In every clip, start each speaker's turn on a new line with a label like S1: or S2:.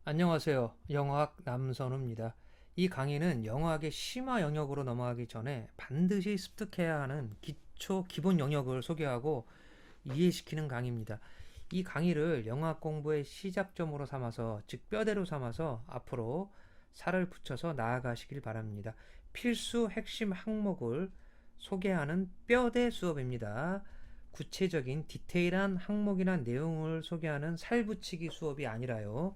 S1: 안녕하세요. 영어학 남선우입니다. 이 강의는 영어학의 심화 영역으로 넘어가기 전에 반드시 습득해야 하는 기초 기본 영역을 소개하고 이해시키는 강의입니다. 이 강의를 영어학 공부의 시작점으로 삼아서, 즉 뼈대로 삼아서 앞으로 살을 붙여서 나아가시길 바랍니다. 필수 핵심 항목을 소개하는 뼈대 수업입니다. 구체적인 디테일한 항목이나 내용을 소개하는 살붙이기 수업이 아니라요.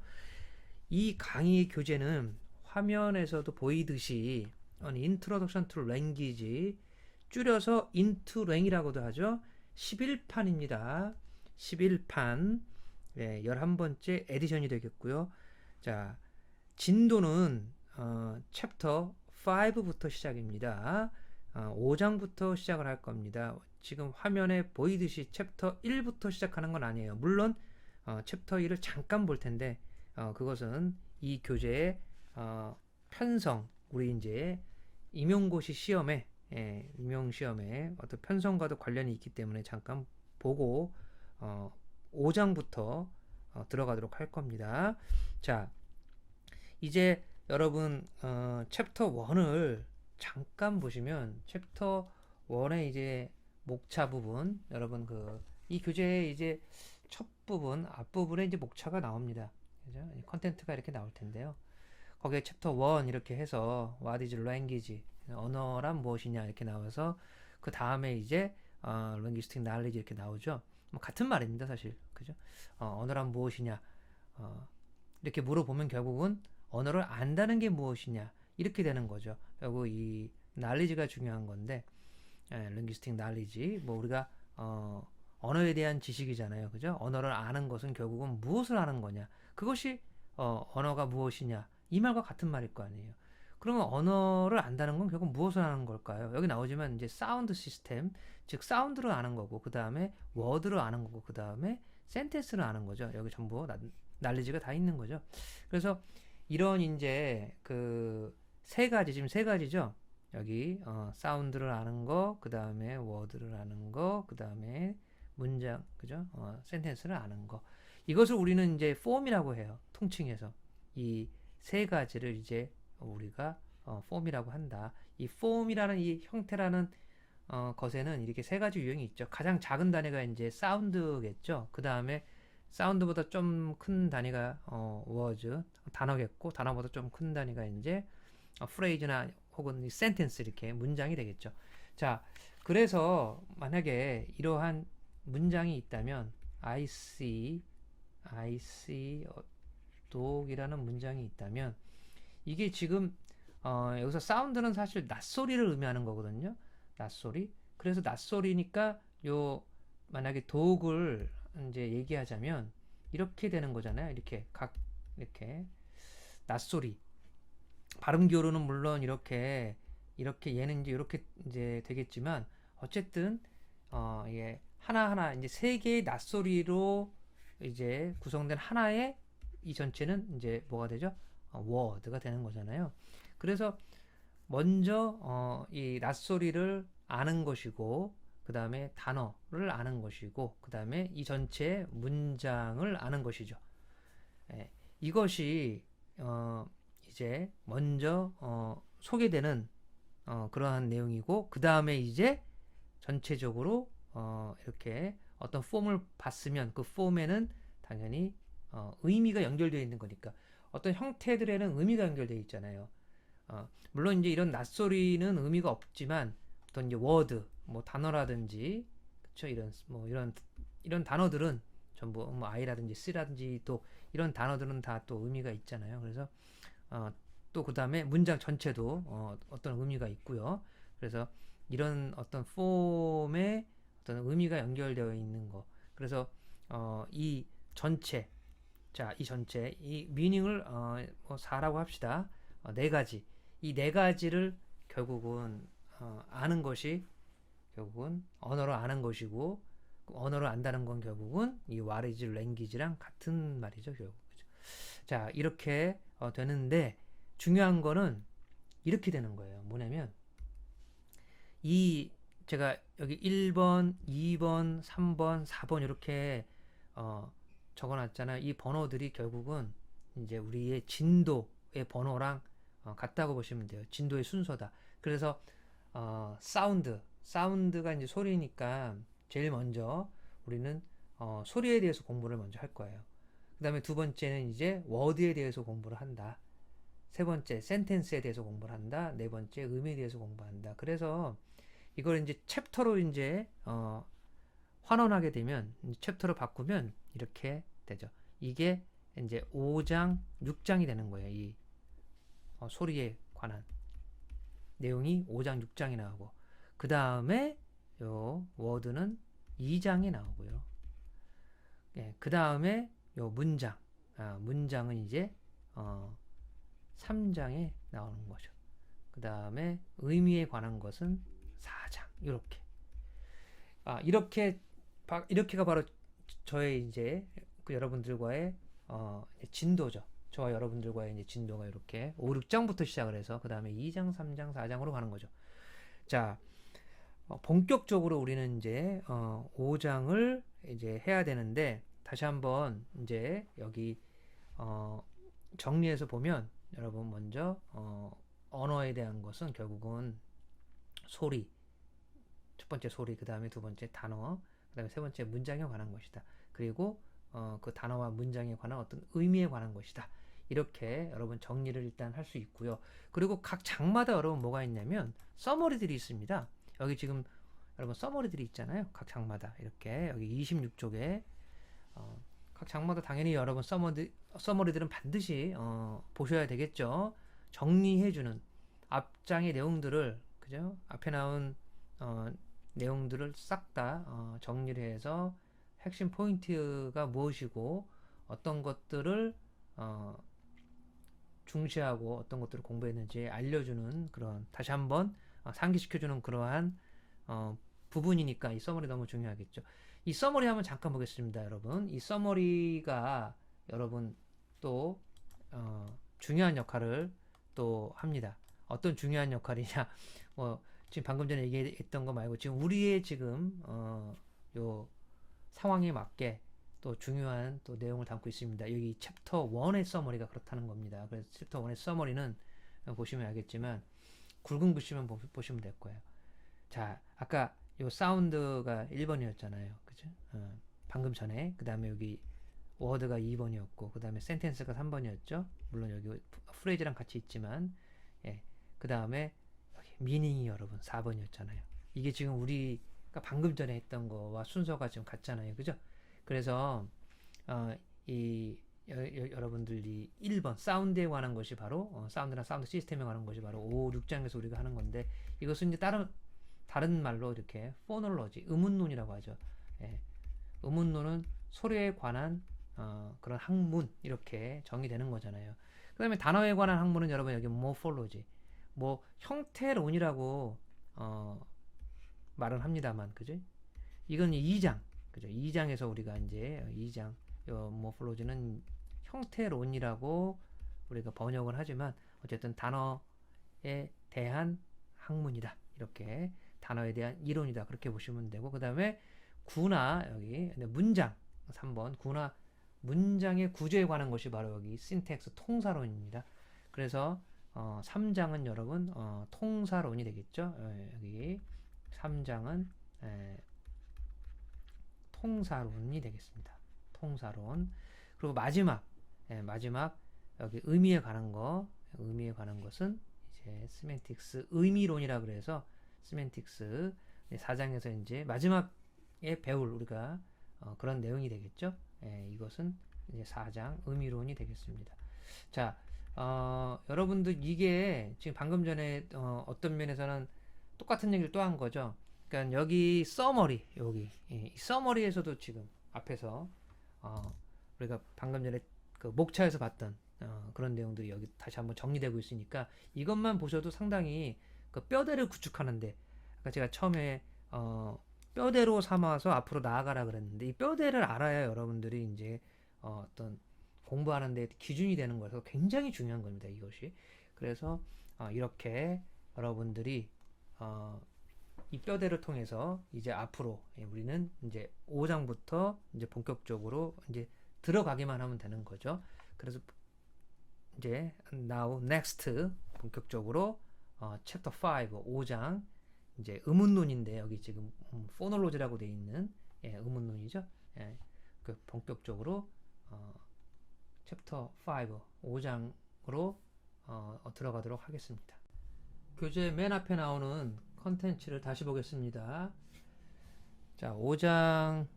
S1: 이 강의 교재는 화면에서도 보이듯이 Introduction to Language, 줄여서 인투랭이라고도 하죠. 11판입니다. 11판. 네, 11번째 에디션이 되겠고요. 자, 진도는 챕터 5부터 시작입니다. 5장부터 시작을 할 겁니다. 지금 화면에 보이듯이 챕터 1부터 시작하는 건 아니에요. 물론 챕터 1을 잠깐 볼 텐데 그것은 이 교재의 편성, 우리 이제 임용고시 시험에 임용 시험에 어떤 편성과도 관련이 있기 때문에 잠깐 보고 5장부터 들어가도록 할 겁니다. 자, 이제 여러분 챕터 1을 잠깐 보시면 챕터 1의 이제 목차 부분, 여러분 이 교재의 이제 첫 부분, 앞부분에 이제 목차가 나옵니다. 그죠? 컨텐츠가 이렇게 나올 텐데요. 거기에 챕터 1 이렇게 해서 What is language? 언어란 무엇이냐 이렇게 나와서 그 다음에 이제 linguistic knowledge 이렇게 나오죠. 뭐 같은 말입니다, 사실. 그죠? 언어란 무엇이냐? 이렇게 물어보면 결국은 언어를 안다는 게 무엇이냐? 이렇게 되는 거죠. 결국 이 knowledge가 중요한 건데 linguistic knowledge 뭐 우리가 언어에 대한 지식이잖아요. 그죠? 언어를 아는 것은 결국은 무엇을 아는 거냐? 그것이 언어가 무엇이냐? 이 말과 같은 말일 거 아니에요. 그러면 언어를 안다는 건 결국 무엇을 아는 걸까요? 여기 나오지만 이제 사운드 시스템, 즉 사운드를 아는 거고, 그 다음에 워드를 아는 거고, 그 다음에 센텐스를 아는 거죠. 여기 전부 날리지가 다 있는 거죠. 그래서 이런 이제 그 세 가지, 지금 세 가지죠. 여기 사운드를 아는 거, 그 다음에 워드를 아는 거, 그 다음에 문장, 그죠? 센텐스를 아는 거. 이것을 우리는 이제 폼이라고 해요. 통칭해서. 이 세 가지를 이제 우리가 폼이라고 한다. 이 폼이라는 이 형태라는 것에는 이렇게 세 가지 유형이 있죠. 가장 작은 단위가 이제 사운드겠죠. 그 다음에 사운드보다 좀 큰 단위가 워즈, 단어겠고, 단어보다 좀 큰 단위가 이제 프레이즈나 혹은 센텐스 이렇게 문장이 되겠죠. 자, 그래서 만약에 이러한 문장이 있다면 I see a dog이라는 문장이 있다면 이게 지금 여기서 사운드는 사실 낯소리를 의미하는 거거든요. 낯소리. 그래서 낯소리니까 요 만약에 dog을 이제 얘기하자면 이렇게 되는 거잖아요. 이렇게 낯소리. 발음 기호로는 물론 이렇게 얘는 이제 이렇게 이제 되겠지만 어쨌든 이게 하나하나 이제 세 개의 낯소리로 이제 구성된 하나의 이 전체는 이제 뭐가 되죠? 워드가 되는 거잖아요. 그래서 먼저 이 낯소리를 아는 것이고 그 다음에 단어를 아는 것이고 그 다음에 이 전체 문장을 아는 것이죠. 예, 이것이 이제 먼저 소개되는 그러한 내용이고 그 다음에 이제 전체적으로 이렇게 어떤 폼을 봤으면 그 폼에는 당연히 의미가 연결되어 있는 거니까 어떤 형태들에는 의미가 연결되어 있잖아요. 물론 이제 이런 낯소리는 의미가 없지만 어떤 이제 워드, 뭐 단어라든지 그쵸 이런 단어들은 전부 뭐 I라든지 C라든지 또 이런 단어들은 다 또 의미가 있잖아요. 그래서 또 그 다음에 문장 전체도 어떤 의미가 있고요. 그래서 이런 어떤 폼에 어떤 의미가 연결되어 있는 거. 그래서 이 전체, 자, 이 전체, 이 미닝을 뭐 4라고 합시다. 네 가지. 이 네 가지를 결국은 아는 것이 결국은 언어를 아는 것이고 언어를 안다는 건 결국은 이 what is language랑 같은 말이죠, 결국. 그죠? 자, 이렇게 되는데 중요한 거는 이렇게 되는 거예요. 뭐냐면 이 제가 여기 1번, 2번, 3번, 4번 이렇게 적어놨잖아요. 이 번호들이 결국은 이제 우리의 진도의 번호랑 같다고 보시면 돼요. 진도의 순서다. 그래서 사운드가 이제 소리니까 제일 먼저 우리는 소리에 대해서 공부를 먼저 할 거예요. 그 다음에 두 번째는 이제 워드에 대해서 공부를 한다. 세 번째 센텐스에 대해서 공부를 한다. 네 번째 의미에 대해서 공부한다. 그래서 이걸 이제 챕터로 이제 환원하게 되면 챕터로 바꾸면 이렇게 되죠. 이게 이제 5장, 6장이 되는 거예요. 이 소리에 관한 내용이 5장, 6장이 나오고 그 다음에 요 워드는 2장이 나오고요. 예, 그 다음에 요 문장은 이제 3장에 나오는 거죠. 그 다음에 의미에 관한 것은 4장 이렇게가 바로 저의 이제 그 여러분들과의 진도죠. 저와 여러분들과의 이제 진도가 이렇게 5, 6장부터 시작을 해서 그 다음에 2장, 3장, 4장으로 가는 거죠. 자, 본격적으로 우리는 이제 5장을 이제 해야 되는데 다시 한번 이제 여기 정리해서 보면 여러분 먼저 언어에 대한 것은 결국은 소리, 첫 번째 소리, 그 다음에 두 번째 단어, 그 다음에 세 번째 문장에 관한 것이다. 그리고 그 단어와 문장에 관한 어떤 의미에 관한 것이다. 이렇게 여러분 정리를 일단 할 수 있고요. 그리고 각 장마다 여러분 뭐가 있냐면 서머리들이 있습니다. 여기 지금 여러분 서머리들이 있잖아요. 각 장마다 이렇게 여기 26쪽에 각 장마다 당연히 여러분 서머리들은 반드시 보셔야 되겠죠. 정리해주는 앞장의 내용들을 그죠? 앞에 나온 내용들을 싹 다 정리를 해서 핵심 포인트가 무엇이고 어떤 것들을 중시하고 어떤 것들을 공부했는지 알려주는 그런 다시 한번 상기시켜주는 그러한 부분이니까 이 서머리 너무 중요하겠죠. 이 서머리 한번 잠깐 보겠습니다, 여러분. 이 서머리가 여러분 또 중요한 역할을 또 합니다. 어떤 중요한 역할이냐? 지금 방금 전에 얘기했던 거 말고 지금 우리의 지금 요 상황에 맞게 또 중요한 또 내용을 담고 있습니다. 여기 챕터 1의 서머리가 그렇다는 겁니다. 그래서 챕터 1의 서머리는 보시면 알겠지만 굵은 글씨만 보시면 될 거예요. 자, 아까 요 사운드가 1번이었잖아요. 그죠? 방금 전에. 그 다음에 여기 워드가 2번이었고, 그 다음에 센텐스가 3번이었죠. 물론 여기 프레이즈랑 같이 있지만, 예. 그 다음에 미닝이 여러분 4번이었잖아요. 이게 지금 우리가 방금 전에 했던 거와 순서가 지금 같잖아요. 그죠? 그래서 여러분들이 1번 사운드에 관한 것이 바로 사운드나 사운드 시스템에 관한 것이 바로 5, 6장에서 우리가 하는 건데 이것은 이제 다른 말로 이렇게 포놀로지, 의문론이라고 하죠. 예. 의문론은 소리에 관한 그런 학문 이렇게 정의되는 거잖아요. 그 다음에 단어에 관한 학문은 여러분 여기 모폴로지, 뭐 형태론이라고 말은 합니다만, 그죠? 이건 2장, 그죠? 2장에서 우리가 이제 2장 모폴로지는 형태론이라고 우리가 번역을 하지만 어쨌든 단어에 대한 학문이다. 이렇게 단어에 대한 이론이다. 그렇게 보시면 되고 그 다음에 구나 여기 문장 3번 구나 문장의 구조에 관한 것이 바로 여기 신텍스 통사론입니다. 그래서 3장은 여러분 통사론이 되겠죠. 여기 3장은 통사론이 되겠습니다. 통사론. 그리고 마지막 여기 의미에 관한 것은 이제 시멘틱스 의미론이라 그래서 시멘틱스 4장에서 이제 마지막에 배울 우리가 그런 내용이 되겠죠. 이것은 이제 4장 의미론이 되겠습니다. 자, 여러분들 이게 지금 방금 전에 어떤 면에서는 똑같은 얘기를 또 한 거죠. 그러니까 여기 서머리 이 서머리에서도 지금 앞에서 우리가 방금 전에 그 목차에서 봤던 그런 내용들이 여기 다시 한번 정리되고 있으니까 이것만 보셔도 상당히 그 뼈대를 구축하는데 아까 제가 처음에 뼈대로 삼아서 앞으로 나아가라 그랬는데 이 뼈대를 알아야 여러분들이 이제 어떤 공부하는 데 기준이 되는 거라서 굉장히 중요한 겁니다. 이것이. 그래서 이렇게 여러분들이 이 뼈대를 통해서 이제 앞으로 우리는 이제 5장부터 이제 본격적으로 이제 들어가기만 하면 되는 거죠. 그래서 이제 now next 본격적으로 chapter 5 5장 이제 의문론인데 여기 지금 phonology라고 돼 있는 의문론이죠. 그 본격적으로 chapter 5 5장으로 들어가도록 하겠습니다. 교재 맨 앞에 나오는 컨텐츠를 다시 보겠습니다. 자, 5장을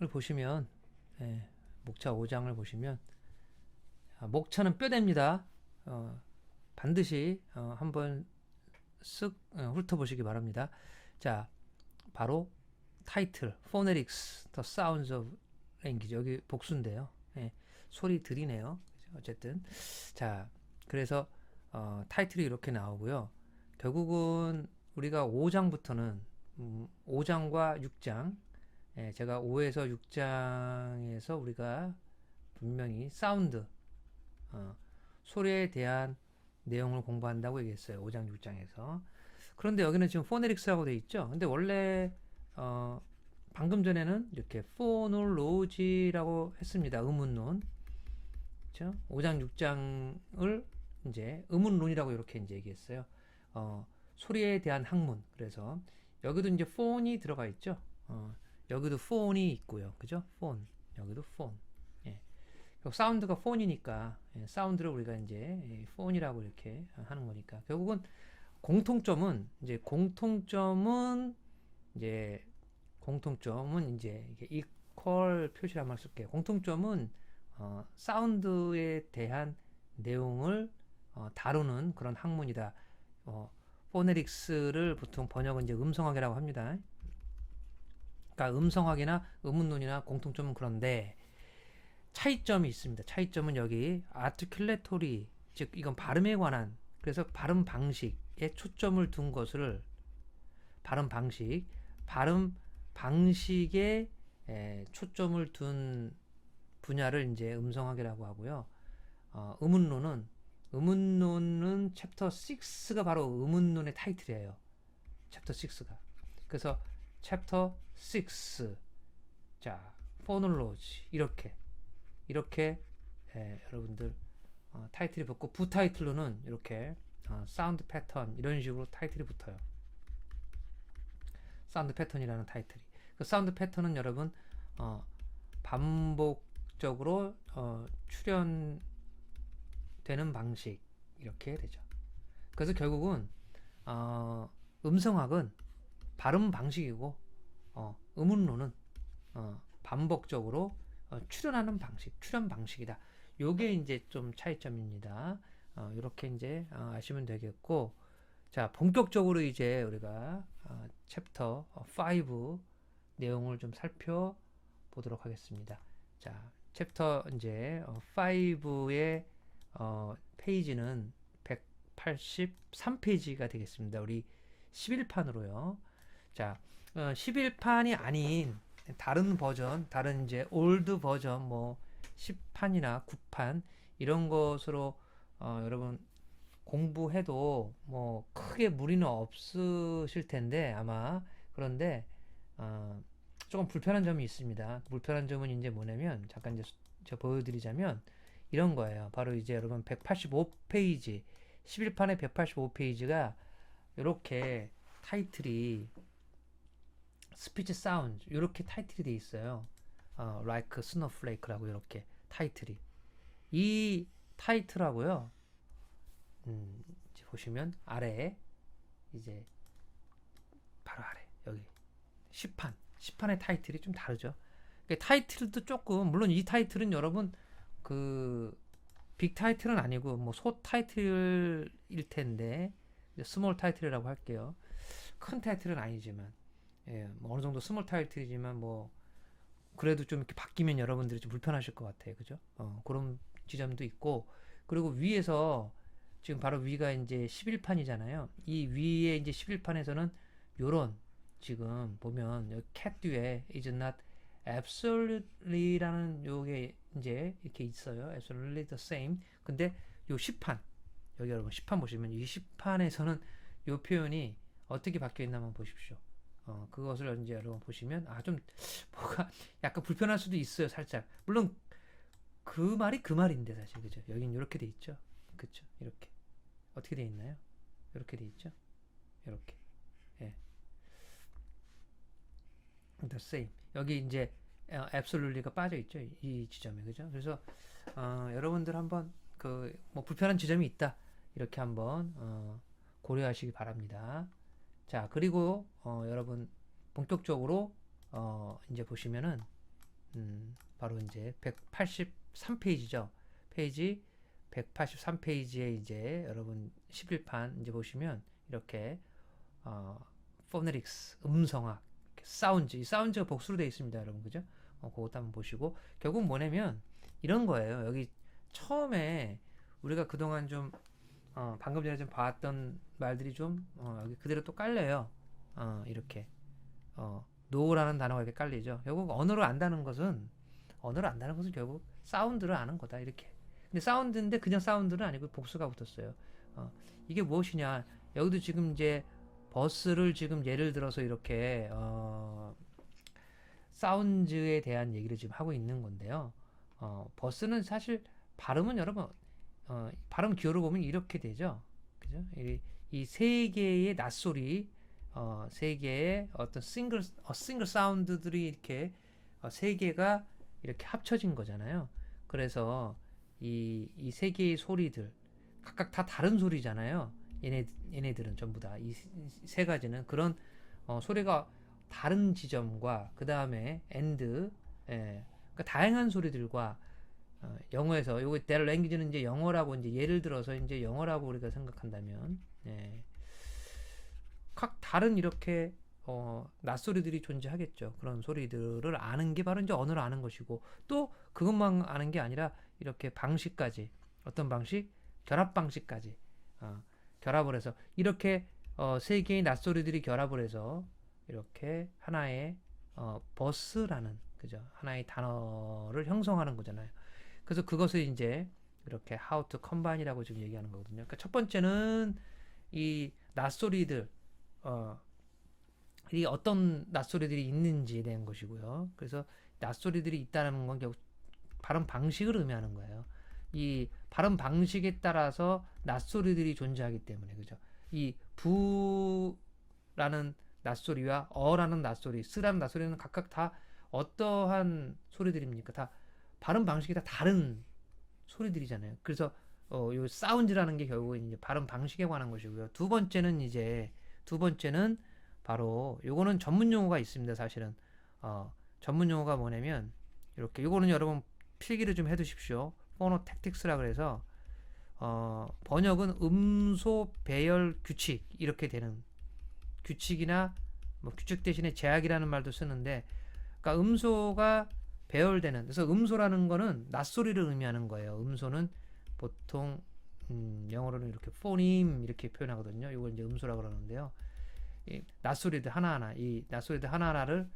S1: 보시면 목차 5장을 보시면 목차는 뼈대입니다. 반드시 한번 쓱 훑어보시기 바랍니다. 자, 바로 타이틀, Phonetics, The Sounds of Language. 여기 복수인데요. 소리들이네요. 어쨌든 자, 그래서 타이틀이 이렇게 나오고요. 결국은 우리가 5장부터는 5장과 6장, 제가 5에서 6장에서 우리가 분명히 사운드, 소리에 대한 내용을 공부한다고 얘기했어요. 5장, 6장에서. 그런데 여기는 지금 포네릭스라고 되어 있죠. 근데 원래 방금 전에는 이렇게 포놀로지라고 했습니다. 의문론. 그렇죠? 5장, 6장을 이제 의문론이라고 이렇게 이제 얘기했어요. 소리에 대한 학문. 그래서 여기도 이제 폰이 들어가 있죠. 여기도 폰이 있고요. 그죠? 폰. 여기도 폰. 사운드가 폰이니까 사운드를 우리가 이제 폰이라고 이렇게 하는 거니까 결국은 공통점은 이제 이게 equal 표시를 한번 쓸게요. 공통점은 사운드에 대한 내용을 다루는 그런 학문이다. 포네릭스를 보통 번역은 이제 음성학이라고 합니다. 그러니까 음성학이나 의문론이나 공통점은 그런데 차이점이 있습니다. 차이점은 여기 articulatory, 즉 이건 발음에 관한, 그래서 발음 방식에 초점을 둔 것을 발음 방식에 초점을 둔 분야를 이제 음성학이라고 하고요. 의문론은 챕터 6가 바로 의문론의 타이틀이에요. 챕터 6가. 그래서 챕터 6. 자, 포놀로지 이렇게 여러분들 타이틀이 붙고 부타이틀로는 이렇게 사운드 패턴 이런 식으로 타이틀이 붙어요. 사운드 패턴이라는 타이틀이. 그 사운드 패턴은 여러분 반복적으로 출현되는 방식 이렇게 되죠. 그래서 결국은 음성학은 발음 방식이고 의문론은 반복적으로 출현하는 방식, 출현 방식이다. 요게 이제 좀 차이점입니다. 이렇게 이제 아시면 되겠고, 자, 본격적으로 이제 우리가 챕터 5 내용을 좀 살펴보도록 하겠습니다. 자, 챕터 이제 5의 페이지는 183페이지가 되겠습니다. 우리 11판으로요. 자, 11판이 아닌 다른 버전, 다른 이제 올드 버전, 뭐 10판이나 9판 이런 것으로 여러분 공부해도 뭐 크게 무리는 없으실 텐데 아마. 그런데 조금 불편한 점이 있습니다. 불편한 점은 이제 뭐냐면 잠깐 이제 저 보여드리자면 이런 거예요. 바로 이제 여러분 185페이지 11판의 185페이지가 이렇게 타이틀이 스피치 사운드 이렇게 타이틀이 돼 있어요. like snowflake라고 이렇게 타이틀이. 이 타이틀하고요. 이제 보시면 아래에 이제 바로 아래 여기 10판의 타이틀이 좀 다르죠. 타이틀도 조금 물론 이 타이틀은 여러분 그 빅 타이틀은 아니고 뭐 소 타이틀일 텐데 스몰 타이틀이라고 할게요. 큰 타이틀은 아니지만 뭐 어느 정도 스몰 타이틀이지만 뭐 그래도 좀 이렇게 바뀌면 여러분들이 좀 불편하실 것 같아요. 그죠? 그런 지점도 있고 그리고 위에서 지금 바로 위가 이제 11판이잖아요. 이 위에 이제 11판에서는 요런 지금 보면 여기 cat 뒤에 is not absolutely라는 요게 이제 이렇게 있어요. absolutely the same. 근데 요 10판 여기 여러분 10판 보시면 이 10판에서는 요 표현이 어떻게 바뀌어 있나 한번 보십시오. 그것을 이제 여러분 보시면 좀 뭐가 약간 불편할 수도 있어요. 살짝. 물론 그 말이 그 말인데 사실 그죠? 여긴 이렇게 돼 있죠. 그쵸? 이렇게 어떻게 돼 있나요? 이렇게 돼 있죠? 이렇게. 예. the same. 여기 이제 absolutely가 빠져 있죠. 이 지점에. 그죠? 그래서 여러분들 한번 그 뭐 불편한 지점이 있다. 이렇게 한번 고려하시기 바랍니다. 자, 그리고 여러분 본격적으로 이제 보시면은 바로 이제 183페이지죠. 페이지 183페이지에 이제 여러분 11판 이제 보시면 이렇게 포네릭스 음성학 사운드 이 사운드가 복수로 되어 있습니다, 여러분. 그죠? 그것도 한번 보시고 결국 뭐냐면 이런 거예요. 여기 처음에 우리가 그동안 좀 방금 전에 좀 봤던 말들이 좀 여기 그대로 또 깔려요. 이렇게 노라는 단어가 이렇게 깔리죠. 결국 언어를 안다는 것은 결국 사운드를 아는 거다 이렇게. 근데 사운드인데 그냥 사운드는 아니고 복수가 붙었어요. 이게 무엇이냐? 여기도 지금 이제 버스를 지금 예를 들어서 이렇게 사운드에 대한 얘기를 지금 하고 있는 건데요. 버스는 사실 발음은 여러분 발음 기호를 보면 이렇게 되죠. 그죠? 이 세 개의 낯소리, 세 개의 어떤 싱글 사운드들이 이렇게 세 개가 이렇게 합쳐진 거잖아요. 그래서 이 세 개의 소리들 각각 다 다른 소리잖아요. 얘네들은 전부 다 이 세 가지는 그런 소리가 다른 지점과 그 다음에 and 그러니까 다양한 소리들과 영어에서 요거 their language는 이제 영어라고 이제 예를 들어서 이제 영어라고 우리가 생각한다면 각 다른 이렇게 낯소리들이 존재하겠죠. 그런 소리들을 아는 게 바로 이제 언어를 아는 것이고 또 그것만 아는 게 아니라 이렇게 방식까지 어떤 방식 결합 방식까지 결합을 해서 이렇게 세 개의 낯소리들이 결합을 해서 이렇게 하나의 버스라는 그죠 하나의 단어를 형성하는 거잖아요. 그래서 그것을 이제 이렇게 how to combine이라고 지금 얘기하는 거거든요. 그러니까 첫 번째는 이 낯소리들 이 어떤 낯소리들이 있는지에 대한 것이고요. 그래서 낯소리들이 있다는 건 결국 발음 방식을 의미하는 거예요. 이 발음 방식에 따라서 낯소리들이 존재하기 때문에 그죠. 이 부라는 낯소리와 어라는 낯소리, 스라는 낯소리는 각각 다 어떠한 소리들입니까? 다 발음 방식이 다 다른 소리들이잖아요. 그래서 요 사운드라는 게 결국은 이제 발음 방식에 관한 것이고요. 두 번째는 바로 요거는 전문 용어가 있습니다. 사실은 전문 용어가 뭐냐면 이렇게 요거는 여러분 필기를 좀 해두십시오. 포노택틱스라 그래서 번역은 음소 배열 규칙 이렇게 되는 규칙이나 뭐 규칙 대신에 제약이라는 말도 쓰는데 그러니까 음소가 배열되는 그래서 음소라는 거는 낯소리를 의미하는 거예요. 음소는 보통 영어로는 이렇게 포님 이렇게 표현하거든요. 이걸 이제 음소라고 그러는데요. 이 낯소리들 하나하나 이 낯소리들 하나하나를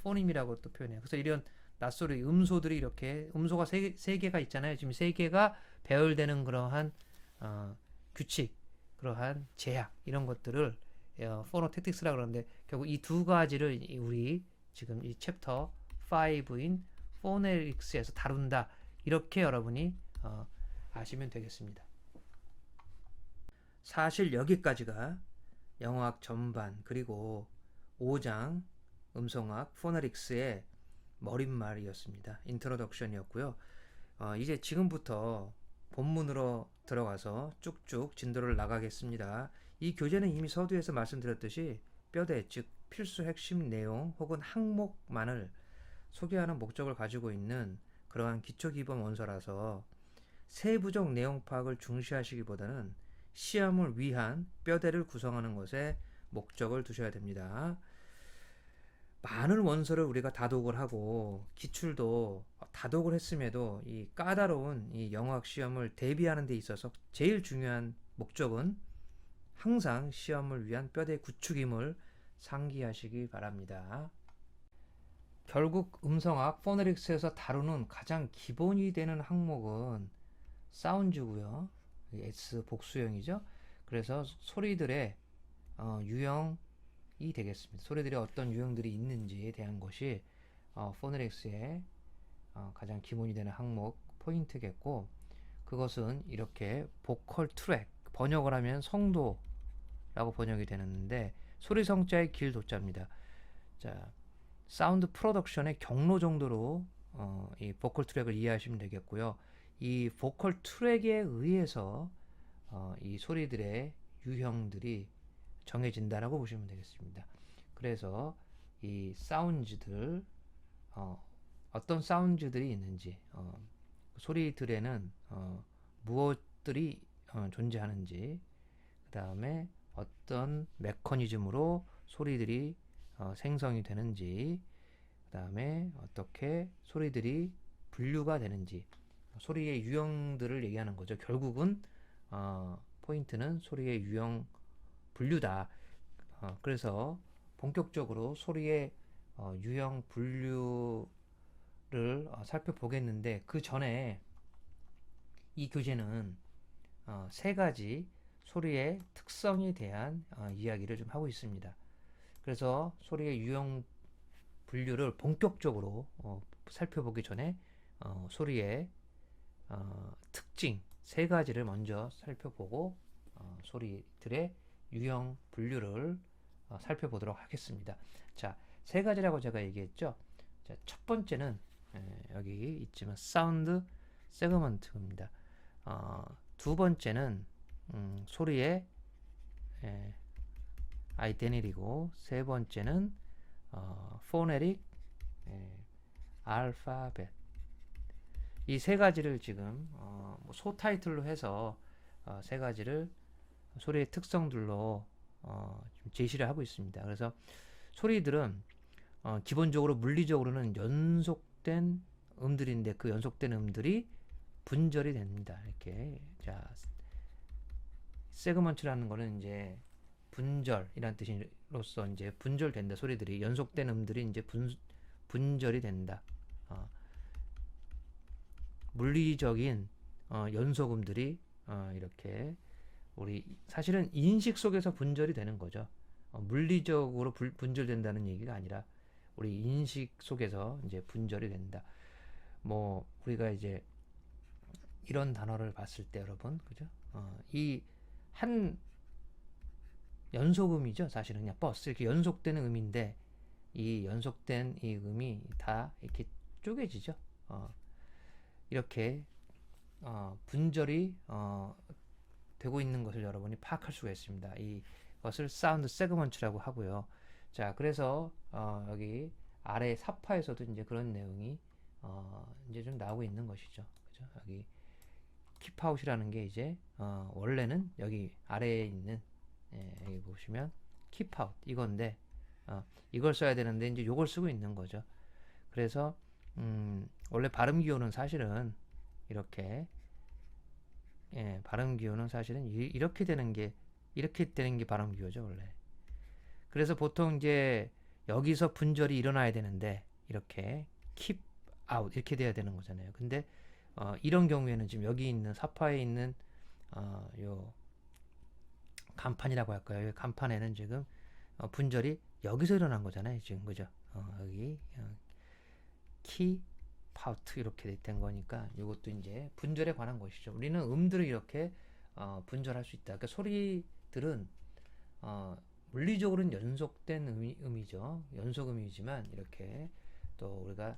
S1: 포님이라고 또 표현해요. 그래서 이런 낯소리 음소들이 이렇게 음소가 세 개가 있잖아요. 지금 세 개가 배열되는 그러한 규칙, 그러한 제약 이런 것들을 포노택틱스라고 그러는데 결국 이 두 가지를 우리 지금 이 챕터 5인 포네릭스에서 다룬다. 이렇게 여러분이 아시면 되겠습니다. 사실 여기까지가 영어학 전반 그리고 5장 음성학 포네릭스의 머릿말이었습니다. 인트로덕션이었고요. 이제 지금부터 본문으로 들어가서 쭉쭉 진도를 나가겠습니다. 이 교재는 이미 서두에서 말씀드렸듯이 뼈대 즉 필수 핵심 내용 혹은 항목만을 소개하는 목적을 가지고 있는 그러한 기초 기본 원서라서 세부적 내용 파악을 중시하시기보다는 시험을 위한 뼈대를 구성하는 것에 목적을 두셔야 됩니다. 많은 원서를 우리가 다독을 하고 기출도 다독을 했음에도 이 까다로운 이 영어학 시험을 대비하는 데 있어서 제일 중요한 목적은 항상 시험을 위한 뼈대 구축임을 상기하시기 바랍니다. 결국 음성학 포네릭스에서 다루는 가장 기본이 되는 항목은 사운드고요. S 복수형이죠. 그래서 소리들의 유형이 되겠습니다. 소리들이 어떤 유형들이 있는지에 대한 것이 포네릭스의 가장 기본이 되는 항목 포인트겠고 그것은 이렇게 보컬 트랙, 번역을 하면 성도라고 번역이 되는데 소리 성자의 길 도자입니다. 자, 사운드 프로덕션의 경로 정도로 이 보컬 트랙을 이해하시면 되겠고요. 이 보컬 트랙에 의해서 이 소리들의 유형들이 정해진다라고 보시면 되겠습니다. 그래서 이 사운드들 어떤 사운드들이 있는지 소리들에는 무엇들이 존재하는지 그 다음에 어떤 메커니즘으로 소리들이 생성이 되는지 그 다음에 어떻게 소리들이 분류가 되는지 소리의 유형들을 얘기하는 거죠. 결국은 포인트는 소리의 유형 분류다. 그래서 본격적으로 소리의 유형 분류를 살펴보겠는데 그 전에 이 교재는 세 가지 소리의 특성에 대한 이야기를 좀 하고 있습니다. 그래서 소리의 유형 분류를 본격적으로 살펴보기 전에 소리의 특징 세 가지를 먼저 살펴보고 소리들의 유형 분류를 살펴보도록 하겠습니다. 자, 세 가지라고 제가 얘기했죠. 자, 첫 번째는 여기 있지만 사운드 세그먼트입니다. 두 번째는 소리의 아이데니티고 세 번째는 포네릭 알파벳 이 세 가지를 지금 소 타이틀로 해서 세 가지를 소리의 특성들로 제시를 하고 있습니다. 그래서 소리들은 기본적으로 물리적으로는 연속된 음들인데 그 연속된 음들이 분절이 됩니다. 이렇게 자 세그먼트라는 거는 이제 분절이란 뜻으로서 이제 분절된다 소리들이 연속된 음들이 이제 분절이 된다. 물리적인 연속음들이 이렇게 우리 사실은 인식 속에서 분절이 되는 거죠. 물리적으로 분절된다는 얘기가 아니라 우리 인식 속에서 이제 분절이 된다. 뭐 우리가 이제 이런 단어를 봤을 때 여러분 그죠? 이 한 연속음이죠. 사실은 그냥 버스 이렇게 연속되는 음인데 이 연속된 이 음이 다 이렇게 쪼개지죠. 이렇게 분절이 되고 있는 것을 여러분이 파악할 수가 있습니다. 이것을 사운드 세그먼트라고 하고요. 자, 그래서 여기 아래 사파에서도 이제 그런 내용이 이제 좀 나오고 있는 것이죠. 그죠? 여기 킵아웃이라는 게 이제 원래는 여기 아래에 있는 여기 보시면 킵아웃 이건데 이걸 써야 되는데 이제 요걸 쓰고 있는 거죠. 그래서 원래 발음 기호는 사실은 이렇게 발음 기호는 사실은 이렇게 되는 게 발음 기호죠 원래. 그래서 보통 이제 여기서 분절이 일어나야 되는데 이렇게 keep out 이렇게 돼야 되는 거잖아요. 근데 이런 경우에는 지금 여기 있는 사파에 있는 요 간판이라고 할까요? 이 간판에는 지금 분절이 여기서 일어난 거잖아요. 지금 그죠? 여기 키 파우트 이렇게 된 거니까 이것도 이제 분절에 관한 것이죠. 우리는 음들을 이렇게 분절할 수 있다. 그러니까 소리들은 물리적으로는 연속된 음이죠. 연속음이지만 이렇게 또 우리가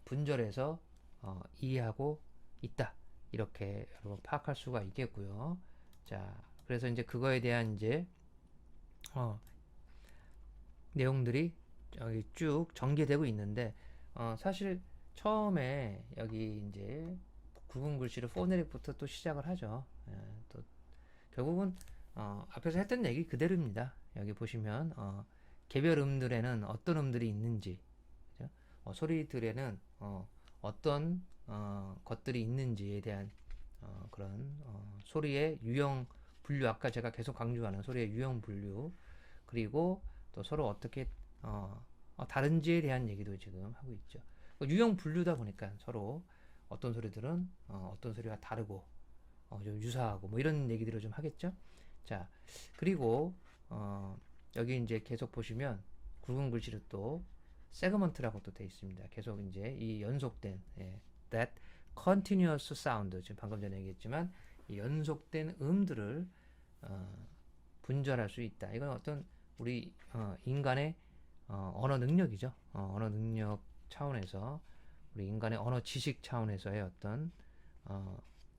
S1: 분절해서 이해하고 있다. 이렇게 여러분 파악할 수가 있겠고요. 자, 그래서 이제 그거에 대한 이제 내용들이 여기 쭉 전개되고 있는데 사실 처음에 여기 이제 굵은 글씨로 포네릭부터 또 시작을 하죠. 또 결국은 앞에서 했던 얘기 그대로입니다. 여기 보시면 개별 음들에는 어떤 음들이 있는지 그죠? 소리들에는 어떤 것들이 있는지에 대한 그런 소리의 유형 분류 아까 제가 계속 강조하는 소리의 유형 분류 그리고 또 서로 어떻게 다른지에 대한 얘기도 지금 하고 있죠. 유형 분류다 보니까 서로 어떤 소리들은 어떤 소리와 다르고 좀 유사하고 뭐 이런 얘기들을 좀 하겠죠. 자, 그리고 여기 이제 계속 보시면 굵은 글씨로 또 세그먼트라고 또 돼 있습니다. 계속 이제 이 연속된 that continuous sound, 지금 방금 전에 얘기했지만 이 연속된 음들을 분절할 수 있다. 이건 어떤 우리 인간의 언어 능력이죠. 언어 능력 차원에서 우리 인간의 언어 지식 차원에서의 어떤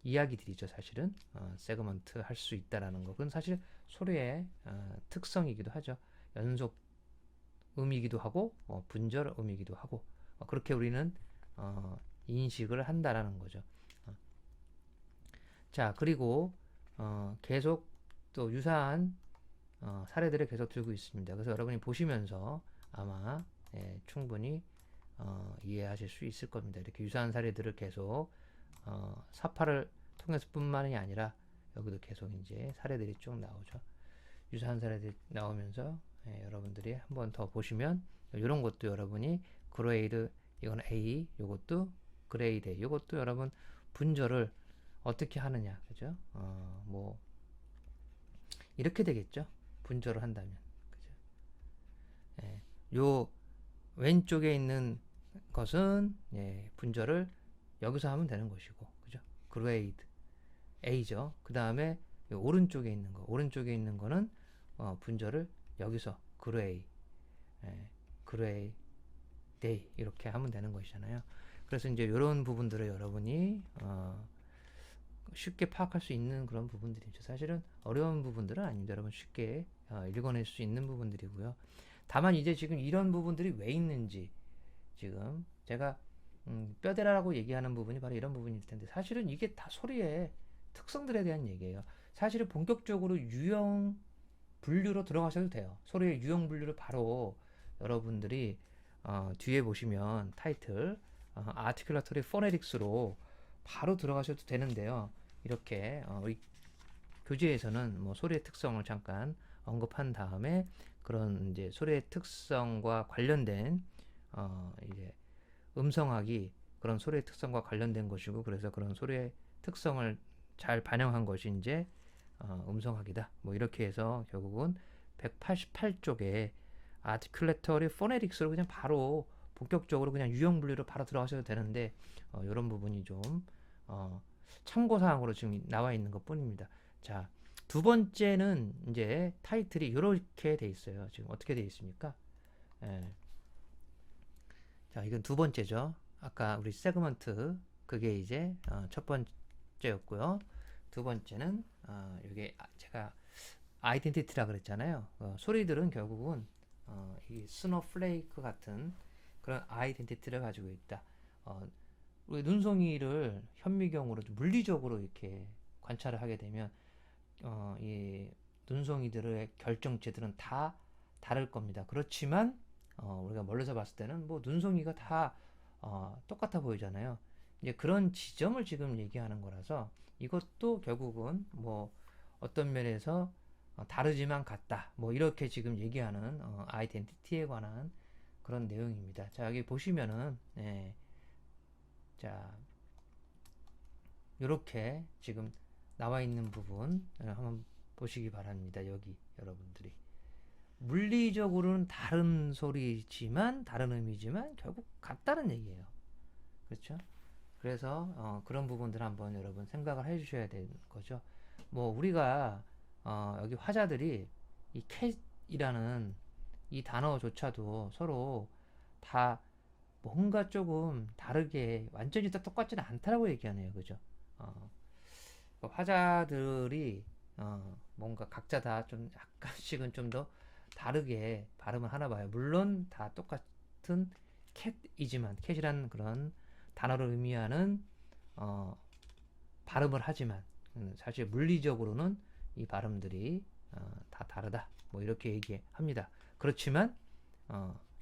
S1: 이야기들이죠. 사실은 세그먼트 할 수 있다라는 거. 그건 사실 소리의 특성이기도 하죠. 연속 음이기도 하고 분절 음이기도 하고 그렇게 우리는 인식을 한다라는 거죠. 자, 그리고 계속 또 유사한 사례들을 계속 들고 있습니다. 그래서 여러분이 보시면서 아마 충분히 이해하실 수 있을 겁니다. 이렇게 유사한 사례들을 계속 사파를 통해서뿐만이 아니라 여기도 계속 이제 사례들이 쭉 나오죠. 유사한 사례들이 나오면서 여러분들이 한 번 더 보시면 이런 것도 여러분이 그레이드 이건 A, 요것도 그레이드 A, 요것도 여러분 분절을 어떻게 하느냐, 그죠? 뭐 이렇게 되겠죠. 분절을 한다면, 그죠? 요 왼쪽에 있는 것은 분절을 여기서 하면 되는 것이고, 그죠? 그레이드 A죠. 그 다음에 오른쪽에 있는 거, 오른쪽에 있는 거는 분절을 여기서 그레이, 그레이 데이 이렇게 하면 되는 것이잖아요. 그래서 이제 이런 부분들을 여러분이 쉽게 파악할 수 있는 그런 부분들이죠. 사실은 어려운 부분들은 아닙니다. 여러분 쉽게 읽어낼 수 있는 부분들이고요. 다만 이제 지금 이런 부분들이 왜 있는지 지금 제가 뼈대라고 얘기하는 부분이 바로 이런 부분일 텐데 사실은 이게 다 소리의 특성들에 대한 얘기예요. 사실은 본격적으로 유형 분류로 들어가셔도 돼요. 소리의 유형 분류를 바로 여러분들이 뒤에 보시면 타이틀 아티큘라토리 포네틱스로 바로 들어가셔도 되는데요. 이렇게 우리 교재에서는 뭐 소리의 특성을 잠깐 언급한 다음에 그런 이제 소리의 특성과 관련된 이제 음성학이 그런 소리의 특성과 관련된 것이고 그래서 그런 소리의 특성을 잘 반영한 것이 이제 음성학이다. 뭐 이렇게 해서 결국은 188쪽에 아티큘레터리 포네틱스로 그냥 바로 본격적으로 그냥 유형 분류로 바로 들어가셔도 되는데 이런 부분이 좀 참고사항으로 지금 나와 있는 것 뿐입니다. 자, 두 번째는 이제 타이틀이 이렇게 돼 있어요. 지금 어떻게 돼 있습니까? 자, 이건 두 번째죠. 아까 우리 세그먼트 그게 이제 첫 번째였고요. 두 번째는 이게 제가 아이덴티티라 그랬잖아요. 소리들은 결국은 이 스노플레이크 같은 그런 아이덴티티를 가지고 있다. 우리 눈송이를 현미경으로 물리적으로 이렇게 관찰을 하게 되면 이 눈송이들의 결정체들은 다 다를 겁니다. 그렇지만 우리가 멀리서 봤을 때는 뭐 눈송이가 다 똑같아 보이잖아요. 이제 그런 지점을 지금 얘기하는 거라서 이것도 결국은 뭐 어떤 면에서 다르지만 같다. 뭐 이렇게 지금 얘기하는 아이덴티티에 관한 그런 내용입니다. 자, 여기 보시면은 자, 이렇게 지금 나와 있는 부분 한번 보시기 바랍니다. 여기 여러분들이 물리적으로는 다른 소리지만 다른 의미지만 결국 같다는 얘기예요. 그렇죠? 그래서 그런 부분들 한번 여러분 생각을 해주셔야 되는 거죠. 뭐 우리가 여기 화자들이 이 캣이라는 이 단어조차도 서로 다 뭔가 조금 다르게 완전히 다 똑같지는 않다라고 얘기하네요. 그죠? 화자들이 뭔가 각자 다 좀 약간씩은 좀 더 다르게 발음을 하나 봐요. 물론 다 똑같은 캣이지만 캣이라는 그런 단어를 의미하는 발음을 하지만 사실 물리적으로는 이 발음들이 다 다르다. 뭐 이렇게 얘기합니다. 그렇지만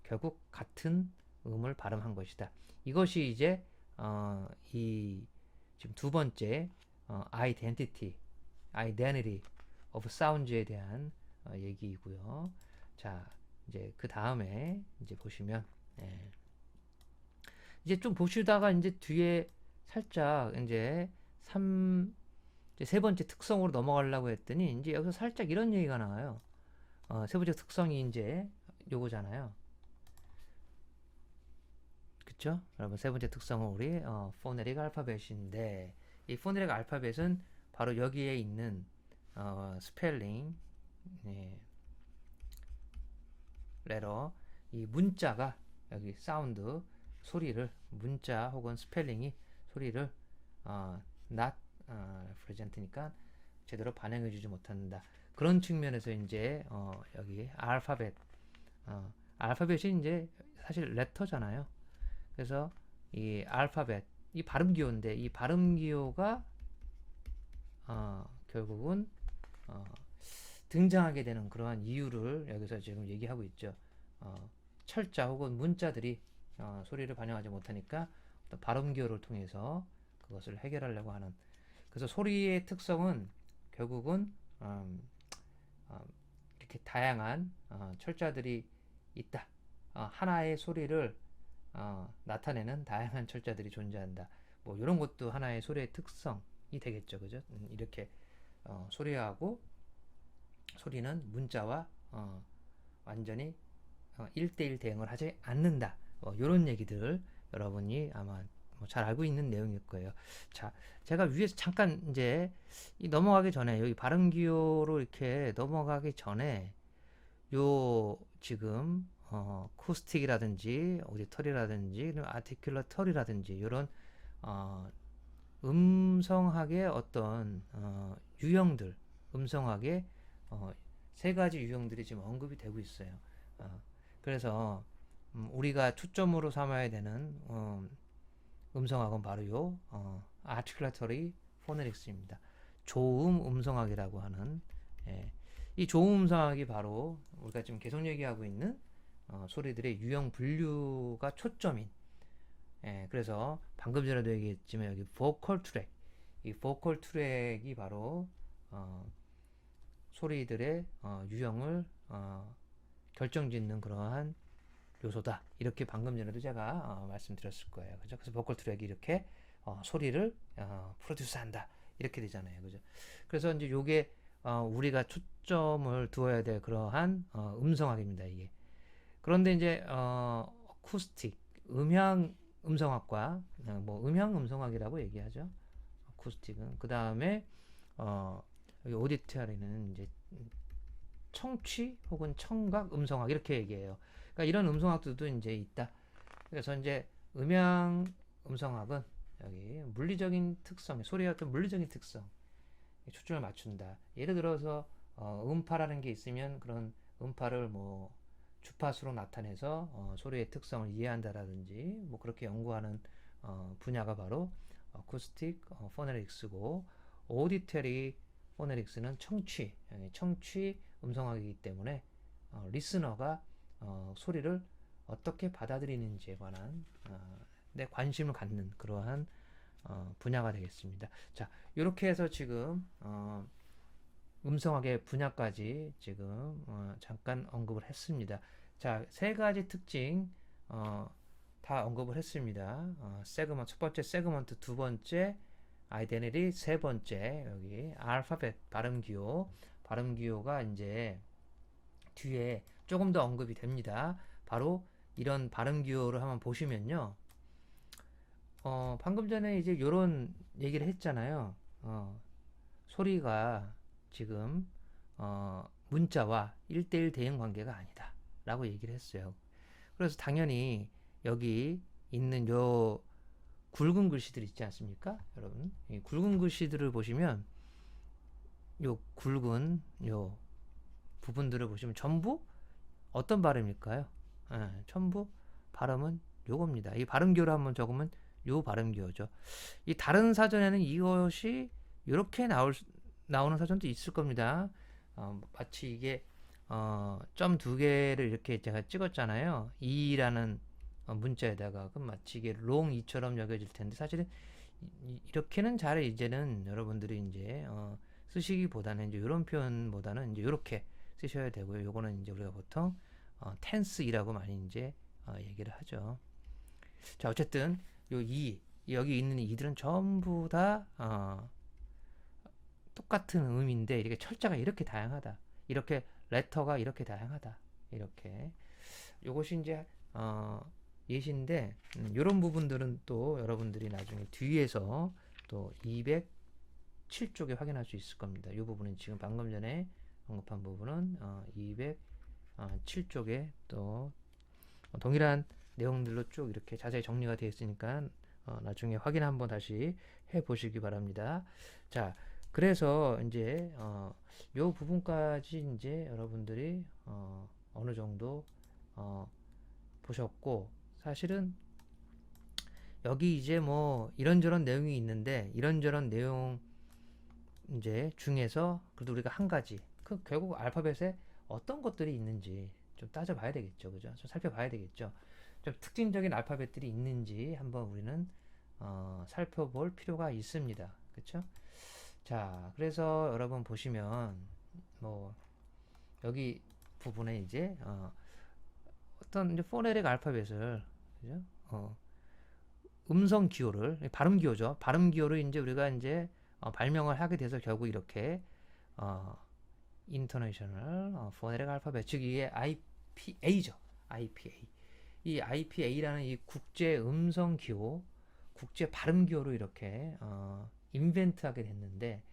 S1: 결국 같은 음을 발음한 것이다. 이것이 이제 이 지금 두 번째 identity of sounds에 대한 얘기이고요. 자, 이제 그 다음에 이제 보시면 이제 좀 보시다가 이제 뒤에 살짝 이제 세 번째 특성으로 넘어가려고 했더니 이제 여기서 살짝 이런 얘기가 나와요. 세 번째 특성이 이제 요거잖아요. 했죠. 여러분 세 번째 특성은 우리 포네릭 알파벳인데 이 포네릭 알파벳은 바로 여기에 있는 스펠링, 네, 레터, 이 문자가 여기 사운드 소리를 문자 혹은 스펠링이 소리를 not represent니까 제대로 반영해주지 못한다. 그런 측면에서 이제 여기 알파벳이 이제 사실 레터잖아요. 그래서 이 알파벳 이 발음 기호인데 이 발음 기호가 결국은 등장하게 되는 그러한 이유를 여기서 지금 얘기하고 있죠. 철자 혹은 문자들이 소리를 반영하지 못하니까 어떤 발음 기호를 통해서 그것을 해결하려고 하는. 그래서 소리의 특성은 결국은 이렇게 다양한 철자들이 있다. 하나의 소리를 나타내는 다양한 철자들이 존재한다. 뭐 이런 것도 하나의 소리의 특성이 되겠죠, 그죠? 이렇게 소리하고 소리는 문자와 완전히 1대1 대응을 하지 않는다. 이런 얘기들 여러분이 아마 잘 알고 있는 내용일 거예요. 자, 제가 위에서 잠깐 이제 넘어가기 전에 여기 발음 기호로 이렇게 넘어가기 전에 요 지금 쿠스틱이라든지 오디터리라든지 아티큘러터리라든지 이런 음성학의 어떤 유형들, 음성학의 세 가지 유형들이 지금 언급이 되고 있어요. 그래서 우리가 초점으로 삼아야 되는 음성학은 바로 요 articulatory phonetics입니다. 조음 음성학이라고 하는 이 조음 음성학이 바로 우리가 지금 계속 얘기하고 있는 소리들의 유형 분류가 초점인 그래서 방금 전에도 얘기했지만 여기 보컬 트랙 이 보컬 트랙이 바로 소리들의 유형을 결정짓는 그러한 요소다. 이렇게 방금 전에도 제가 말씀드렸을 거예요. 그죠? 그래서 보컬 트랙이 이렇게 소리를 프로듀스한다. 이렇게 되잖아요. 그죠? 그래서 이제 요게 우리가 초점을 두어야 될 그러한 음성학입니다. 이게. 그런데 이제 어쿠스틱, 음향 음성학과 뭐 음향 음성학이라고 얘기하죠. 어쿠스틱은 그 다음에 여기 오디티어리는 이제 청취 혹은 청각 음성학 이렇게 얘기해요. 그러니까 이런 음성학들도 이제 있다. 그래서 이제 음향 음성학은 여기 물리적인 특성, 소리의 어떤 물리적인 특성 초점을 맞춘다. 예를 들어서 음파라는 게 있으면 그런 음파를 뭐 주파수로 나타내서 소리의 특성을 이해한다라든지 뭐 그렇게 연구하는 분야가 바로 어쿠스틱 포네틱스고 오디터리 포네틱스는 청취 음성학이기 때문에 리스너가 소리를 어떻게 받아들이는지에 관한 내 관심을 갖는 그러한 분야가 되겠습니다. 자, 이렇게 해서 지금 음성학의 분야까지 지금 잠깐 언급을 했습니다. 자, 세 가지 특징 다 언급을 했습니다. 세그먼트 첫 번째 세그먼트, 두 번째 아이덴티티, 세 번째 여기 알파벳 발음 기호가 이제 뒤에 조금 더 언급이 됩니다. 바로 이런 발음 기호를 한번 보시면요. 방금 전에 이제 요런 얘기를 했잖아요. 소리가 지금 문자와 1대1 대응 관계가 아니다 라고 얘기를 했어요. 그래서 당연히 여기 있는 요 굵은 글씨들 있지 않습니까? 여러분 이 굵은 글씨들을 보시면 요 굵은 요 부분들을 보시면 전부 어떤 발음일까요? 전부 발음은 요겁니다. 이 발음기호를 한번 적으면 요 발음기호죠. 이 다른 사전에는 이것이 이렇게 나오는 사전도 있을 겁니다. 마치 이게 점 두 개를 이렇게 제가 찍었잖아요. 이라는 문자에다가 그럼 마치 이게 롱 이처럼 여겨질 텐데 사실은 이렇게는 잘 이제는 여러분들이 이제 쓰시기보다는 이제 이런 표현보다는 이제 이렇게 쓰셔야 되고요. 요거는 이제 우리가 보통 tense이라고 많이 이제 얘기를 하죠. 자, 어쨌든 요 여기 있는 이들은 전부 다 똑같은 의미인데 이렇게 철자가 이렇게 다양하다. 이렇게 레터가 이렇게 다양하다. 이렇게 요것이 이제 예시인데 이런 부분들은 또 여러분들이 나중에 뒤에서 또 207쪽에 확인할 수 있을 겁니다. 이 부분은 지금 방금 전에 언급한 부분은 207쪽에 또 동일한 내용들로 쭉 이렇게 자세히 정리가 되어 있으니까 나중에 확인 한번 다시 해 보시기 바랍니다. 자, 그래서 이제 요 부분까지 이제 여러분들이 어느 정도 보셨고, 사실은 여기 이제 뭐 이런저런 내용이 있는데 이런저런 내용 이제 중에서 그래도 우리가 한 가지 결국 알파벳에 어떤 것들이 있는지 좀 따져봐야 되겠죠, 그죠? 좀 살펴봐야 되겠죠. 좀 특징적인 알파벳들이 있는지 한번 우리는 살펴볼 필요가 있습니다, 그렇죠? 자, 그래서 여러분 보시면 뭐 여기 부분에 이제 어떤 이제 포네릭 알파벳을, 그죠? 음성 기호를, 발음 기호죠. 발음 기호를 이제 우리가 이제 발명을 하게 돼서 결국 이렇게 인터내셔널 포네릭 알파벳, 즉 이게 IPA죠. IPA. 이 IPA라는 이 국제 음성 기호, 국제 발음 기호로 이렇게 인벤트하게 됐는데,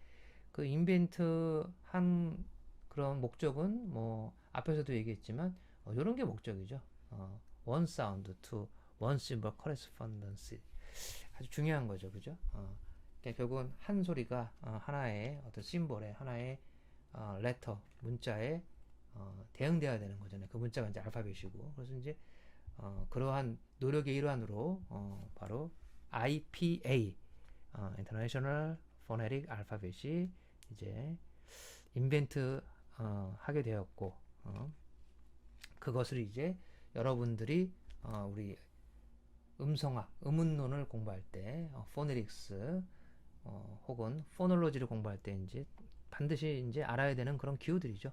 S1: 그 인벤트 한 그런 목적은 뭐 앞에서도 얘기했지만 이런 게 목적이죠. one sound to one symbol correspondence, 아주 중요한 거죠, 그죠? 그러니까 결국은 한 소리가 하나의 어떤 심볼에, 하나의 레터 문자에 대응돼야 되는 거잖아요. 그 문자가 이제 알파벳이고, 그래서 이제 그러한 노력의 일환으로 바로 IPA, International Phonetic Alphabet이 이제 인벤트 하게 되었고, 그것을 이제 여러분들이 우리 음성학, 음운론을 공부할 때, 포네릭스 혹은 포놀로지를 공부할 때 이제 반드시 이제 알아야 되는 그런 기호들이죠.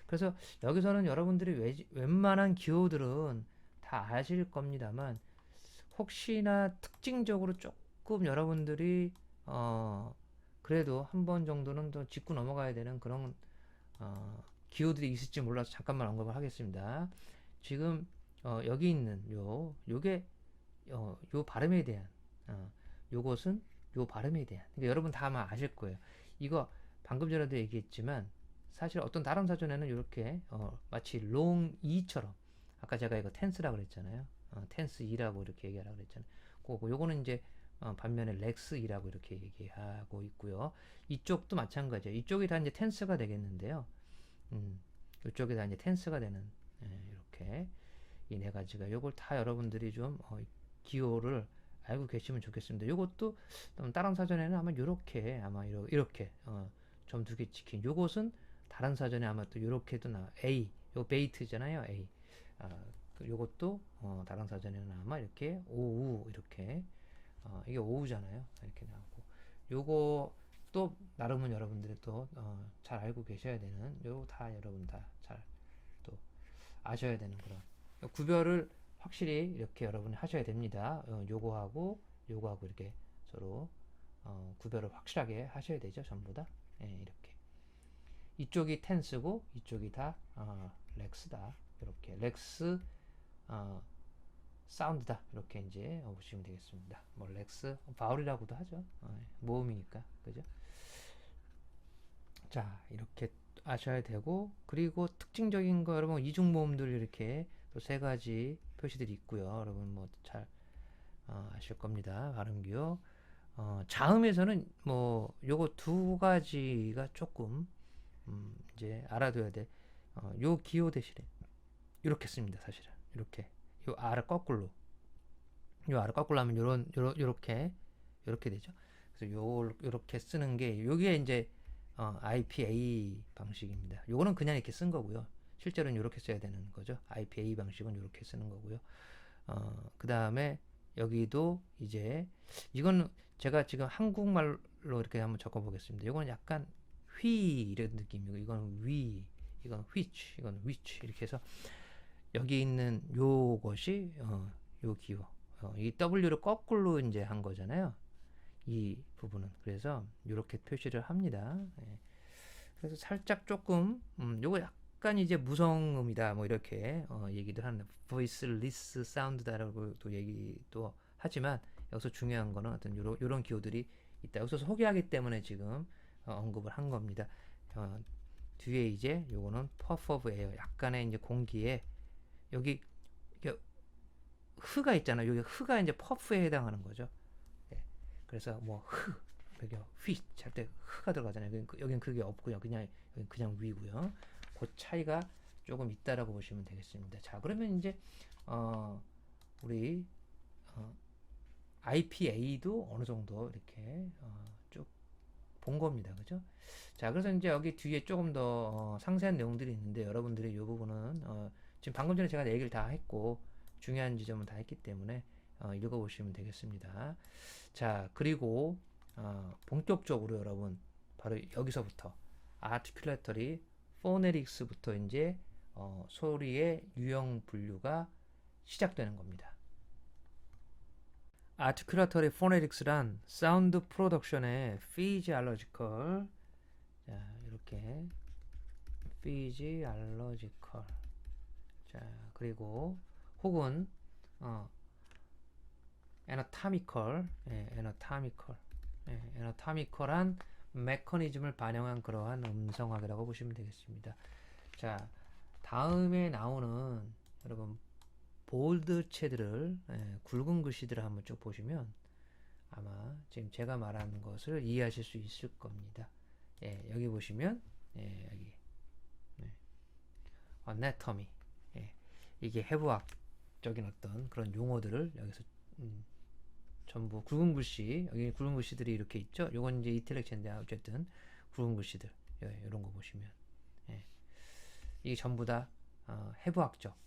S1: 그래서 여기서는 여러분들이 웬만한 기호들은 다 아실 겁니다만, 혹시나 특징적으로 조금 여러분들이 그래도 한 번 정도는 더 짚고 넘어가야 되는 그런 기호들이 있을지 몰라서 잠깐만 언급을 하겠습니다. 지금 여기 있는 요게 요 발음에 대한 요것은 요 발음에 대한, 그러니까 여러분 다 아마 아실 거예요. 이거 방금 전에도 얘기했지만 사실 어떤 다른 사전에는 이렇게 마치 long e처럼, 아까 제가 이거 tense라고 그랬잖아요. tense e라고 이렇게 얘기하라고 그랬잖아요. 요거는 이제 반면에 렉스 e라고 이렇게 얘기하고 있고요. 이쪽도 마찬가지예요. 이쪽이 다 이제 tense가 되겠는데요. 이쪽이 다 이제 tense가 되는, 이렇게 이 네 가지가, 요걸 다 여러분들이 좀 기호를 알고 계시면 좋겠습니다. 요것도 다른 사전에는 아마 요렇게, 아마 이렇게 점 두 개 찍힌, 요것은 다른 사전에 아마 또 요렇게도 A, 요 베이트잖아요, A. 요것도 다른 사전에는 아마 이렇게 오우, 이렇게 이게 오우잖아요, 이렇게 나오고, 요거 또 나름은 여러분들이 또 잘 알고 계셔야 되는, 요 다 여러분 다 잘 또 아셔야 되는 그런 구별을 확실히 이렇게 여러분이 하셔야 됩니다. 요거하고 요거하고 이렇게 서로 구별을 확실하게 하셔야 되죠, 전부 다. 이렇게 이쪽이 텐스고 이쪽이 다 렉스다, 이렇게 렉스 사운드다, 이렇게 이제 보시면 되겠습니다. 뭐 렉스 바울이라고도 하죠. 모음이니까, 그죠? 자, 이렇게 아셔야 되고, 그리고 특징적인 거 여러분 이중 모음들 이렇게 또 세 가지 표시들이 있고요. 여러분 뭐 잘 아실 겁니다. 발음기요. 자음에서는 뭐 요거 두 가지가 조금 이제 알아둬야 돼. 요 기호 대신에 이렇게 씁니다. 사실은 이렇게 요 R을 거꾸로, 요 R을 거꾸로 하면 요렇게 되죠. 그래서 요렇게 쓰는 게 요게 이제 IPA 방식입니다. 요거는 그냥 이렇게 쓴 거고요. 실제로는 이렇게 써야 되는 거죠. IPA 방식은 이렇게 쓰는 거고요. 그 다음에 여기도 이제 이건 제가 지금 한국말로 이렇게 한번 적어 보겠습니다. 이거는 약간 휘 이런 느낌이고, 이건 위, 이건 which, 이건 which, 이렇게 해서 여기 있는 요것이 요 기호, 이 W를 거꾸로 이제 한 거잖아요, 이 부분은. 그래서 이렇게 표시를 합니다. 그래서 살짝 조금 요거 약간 이제 무성음이다 뭐 이렇게 얘기도 하는 voiceless sound다라고도 얘기도 하지만 여기서 중요한 거는 어떤 요런 기호들이 있다. 여기서 소개하기 때문에 지금 언급을 한 겁니다. 뒤에 이제 요거는 puff of air, 약간의 이제 공기에 여기 이게 흐가 있잖아요. 여기 흐가 이제 퍼프에 해당하는 거죠. 예. 그래서 뭐 여기 휘, 잘때 흐가 들어가잖아요. 여긴 그게 없고요. 그냥 위고요. 그 차이가 조금 있다라고 보시면 되겠습니다. 자, 그러면 이제 우리 IPA도 어느 정도 이렇게 쭉 본 겁니다. 그죠? 자, 그래서 이제 여기 뒤에 조금 더 상세한 내용들이 있는데 여러분들이 이 부분은 지금 방금 전에 제가 얘기를 다 했고 중요한 지점은 다 했기 때문에 읽어보시면 되겠습니다. 자, 그리고 본격적으로 여러분 바로 여기서부터 아티큘레터리 포네틱스부터 이제 소리의 유형 분류가 시작되는 겁니다. 아티큘레터리 포네틱스란 사운드 프로덕션의 피지알러지컬, 자 이렇게 피지알러지컬, 자 그리고 혹은 애너타미컬, 애너타미컬한 메커니즘을 반영한 그러한 음성학이라고 보시면 되겠습니다. 자, 다음에 나오는 여러분 볼드 체들을 굵은 글씨들을 한번 쭉 보시면 아마 지금 제가 말하는 것을 이해하실 수 있을 겁니다. 여기 보시면 여기 anatomy, 이게 해부학적인 어떤 그런 용어들을 여기서 전부 굵은 글씨, 여기 굵은 글씨들이 이렇게 있죠. 요건 이제 이텔렉체인데 어쨌든 굵은 글씨들 이런 거 보시면 이게 전부 다 해부학적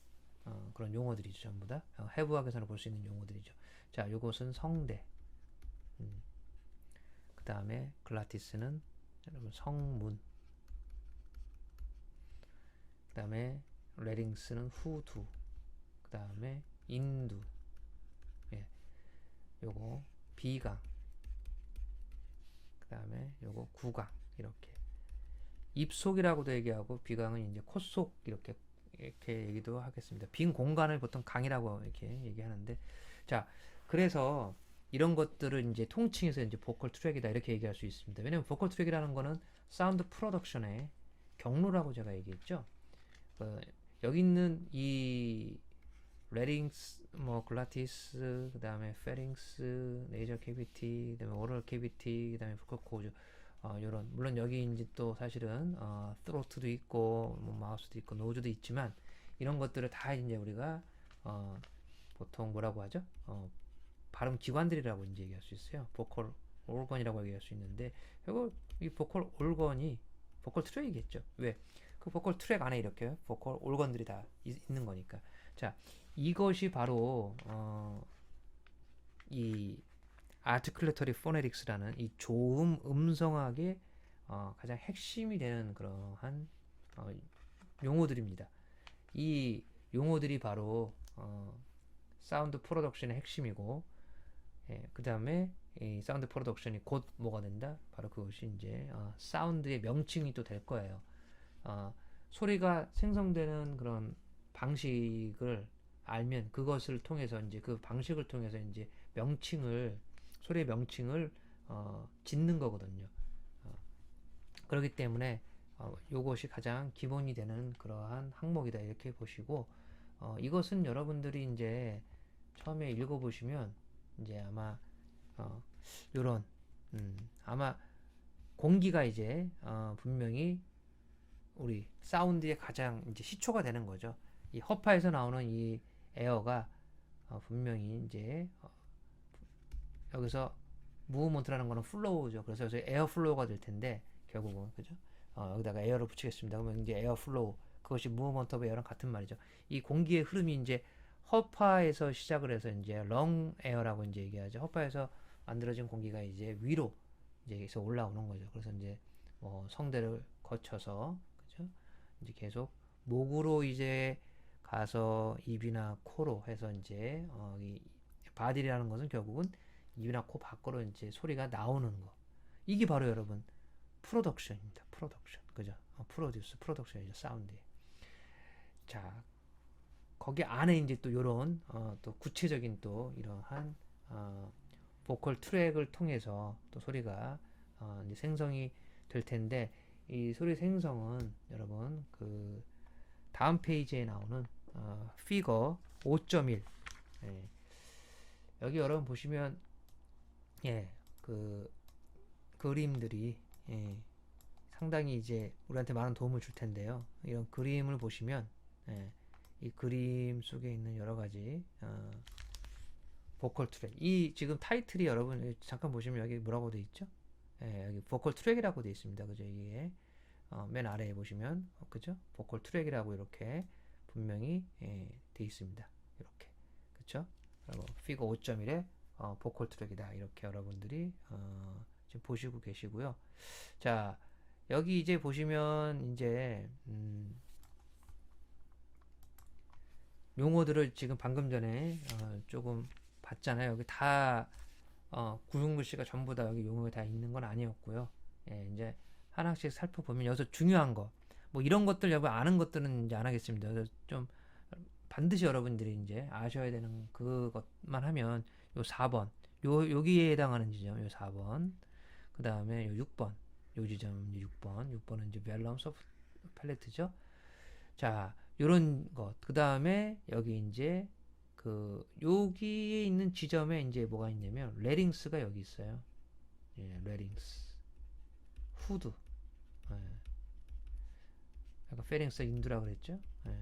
S1: 그런 용어들이죠. 전부 다 해부학에서는 볼 수 있는 용어들이죠. 자, 요것은 성대, 그 다음에 글라티스는 여러분 성문, 그 다음에 레링스는 후두, 그 다음에 인두, 요거 비강, 그 다음에 요거 구강, 이렇게 입속이라고도 얘기하고 비강은 이제 콧속 이렇게 얘기도 하겠습니다. 빈 공간을 보통 강이라고 이렇게 얘기하는데, 자 그래서 이런 것들을 이제 통칭해서 이제 보컬 트랙이다 이렇게 얘기할 수 있습니다. 왜냐면 보컬 트랙이라는 거는 사운드 프로덕션의 경로라고 제가 얘기했죠. 여기 있는 이 레링스, 뭐 글라티스, 그 다음에 페링스, 네이저 캐비티, 그 다음에 오럴 캐비티, 그 다음에 보컬 코즈, 요런 물론 여기 이제 또 사실은 트로트도 있고 뭐 마우스도 있고 노즈도 있지만 이런 것들을 다 이제 우리가 보통 뭐라고 하죠? 발음 기관들이라고 이제 얘기할 수 있어요. 보컬 올건이라고 얘기할 수 있는데 이거 이 보컬 올건이 보컬 트랙이겠죠. 왜? 그 보컬 트랙 안에 이렇게 보컬 올건들이 다 있는 거니까. 자, 이것이 바로 이 아티큘레터리 포네틱스라는 이 조음 음성학의 가장 핵심이 되는 그러한 용어들입니다. 이 용어들이 바로 사운드 프로덕션의 핵심이고, 그 다음에 이 사운드 프로덕션이 곧 뭐가 된다? 바로 그것이 이제 사운드의 명칭이 또 될 거예요. 소리가 생성되는 그런 방식을 알면 그것을 통해서 이제 그 방식을 통해서 이제 소리의 명칭을 짓는 거거든요. 그렇기 때문에 요것이 가장 기본이 되는 그러한 항목이다 이렇게 보시고, 이것은 여러분들이 이제 처음에 읽어보시면 이제 아마 요런 아마 공기가 이제 분명히 우리 사운드의 가장 이제 시초가 되는 거죠. 이 허파에서 나오는 이 에어가 분명히 이제 여기서 무브먼트라는 거는 플로우죠. 그래서 여기서 에어 플로우가 될 텐데 결국은 그죠? 여기다가 에어를 붙이겠습니다. 그러면 이제 에어 플로우, 그것이 무브먼트 오브 에어랑 같은 말이죠. 이 공기의 흐름이 이제 허파에서 시작을 해서 이제 렁 에어라고 이제 얘기하죠. 허파에서 만들어진 공기가 이제 위로 이제 올라오는 거죠. 그래서 이제 성대를 거쳐서 그죠? 이제 계속 목으로 이제 가서 입이나 코로 해서 이제 이 바디라는 것은 결국은 입이나 코 밖으로 이제 소리가 나오는 거. 이게 바로 여러분 프로덕션입니다. 프로덕션. 그죠? 프로듀스, 프로덕션이죠. 사운드. 자, 거기 안에 이제 또 요런 또 구체적인 또 이러한 보컬 트랙을 통해서 또 소리가 이제 생성이 될 텐데, 이 소리 생성은 여러분 그 다음 페이지에 나오는 피거 5.1, 예, 여기 여러분 보시면 예, 그 그림들이 예, 상당히 이제 우리한테 많은 도움을 줄 텐데요. 이런 그림을 보시면 예, 이 그림 속에 있는 여러 가지 보컬 트랙, 이 지금 타이틀이 여러분 잠깐 보시면 여기 뭐라고 돼 있죠? 예, 여기 보컬 트랙이라고 돼 있습니다. 그죠? 이게 맨 아래에 보시면 그죠? 보컬 트랙이라고 이렇게 분명히 돼 있습니다. 이렇게 그렇죠? 그리고 피거 5.1에 보컬 트랙이다, 이렇게 여러분들이 지금 보시고 계시고요. 자, 여기 이제 보시면 이제 용어들을 지금 방금 전에 조금 봤잖아요. 여기 다 구용글씨가 전부 다 여기 용어가 다 있는 건 아니었고요. 예, 이제 하나씩 살펴보면 여기서 중요한 거, 뭐 이런 것들 여러분 아는 것들은 이제 안 하겠습니다. 그래서 좀 반드시 여러분들이 이제 아셔야 되는 그것만 하면 요 4번, 여기에 해당하는 지점 요 4번, 그 다음에 요 6번, 요 지점 6번은 이제 밸런스 오브 팔레트죠. 자, 요런 것. 그 다음에 여기 이제 그 여기에 있는 지점에 이제 뭐가 있냐면 레링스가 여기 있어요. 예, 레링스, 후드. 예. 아까 페링스 인두라 그랬죠. 예.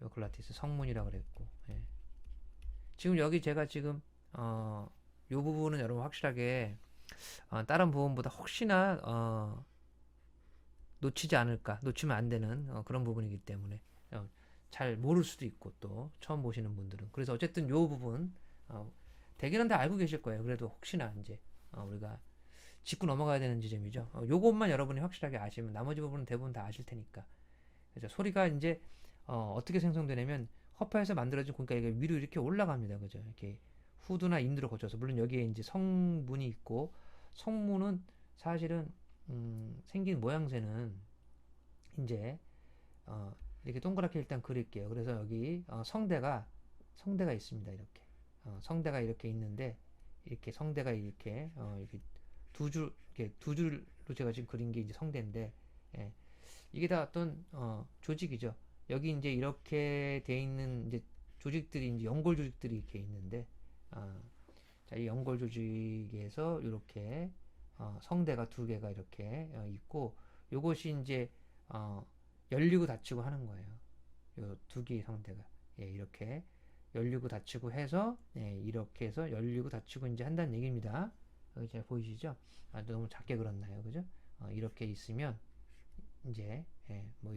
S1: 요클라티스 성문이라 그랬고. 예. 지금 여기 제가 지금 요 부분은 여러분 확실하게 다른 부분보다 혹시나 놓치지 않을까, 놓치면 안 되는 그런 부분이기 때문에 잘 모를 수도 있고, 또 처음 보시는 분들은. 그래서 어쨌든 요 부분 대개는 다 알고 계실 거예요. 그래도 혹시나 이제 우리가 짚고 넘어가야 되는 지점이죠. 요것만 여러분이 확실하게 아시면 나머지 부분은 대부분 다 아실 테니까. 그죠? 소리가 이제 어떻게 생성되냐면 허파에서 만들어진, 그러니까 이게 위로 이렇게 올라갑니다. 그죠? 이렇게 후드나 인두를 거쳐서. 물론 여기에 이제 성문이 있고, 성문은 사실은 생긴 모양새는 이제 이렇게 동그랗게 일단 그릴게요. 그래서 여기 성대가 있습니다. 이렇게 성대가 이렇게 있는데, 이렇게 성대가 이렇게 이렇게 두 줄로 제가 지금 그린 게 이제 성대인데, 예, 이게 다 어떤 조직이죠. 여기 이제 이렇게 돼 있는 이제 조직들이 이제 연골 조직들이 이렇게 있는데, 자, 이 연골 조직에서 이렇게 성대가 두 개가 이렇게 있고, 요것이 이제 열리고 닫히고 하는 거예요. 요 두 개의 성대가 이렇게 열리고 닫히고 해서 이렇게 해서 열리고 닫히고 이제 한다는 얘기입니다. 여기 잘 보이시죠? 너무 작게 그렸나요, 그죠? 이렇게 있으면 이제 뭐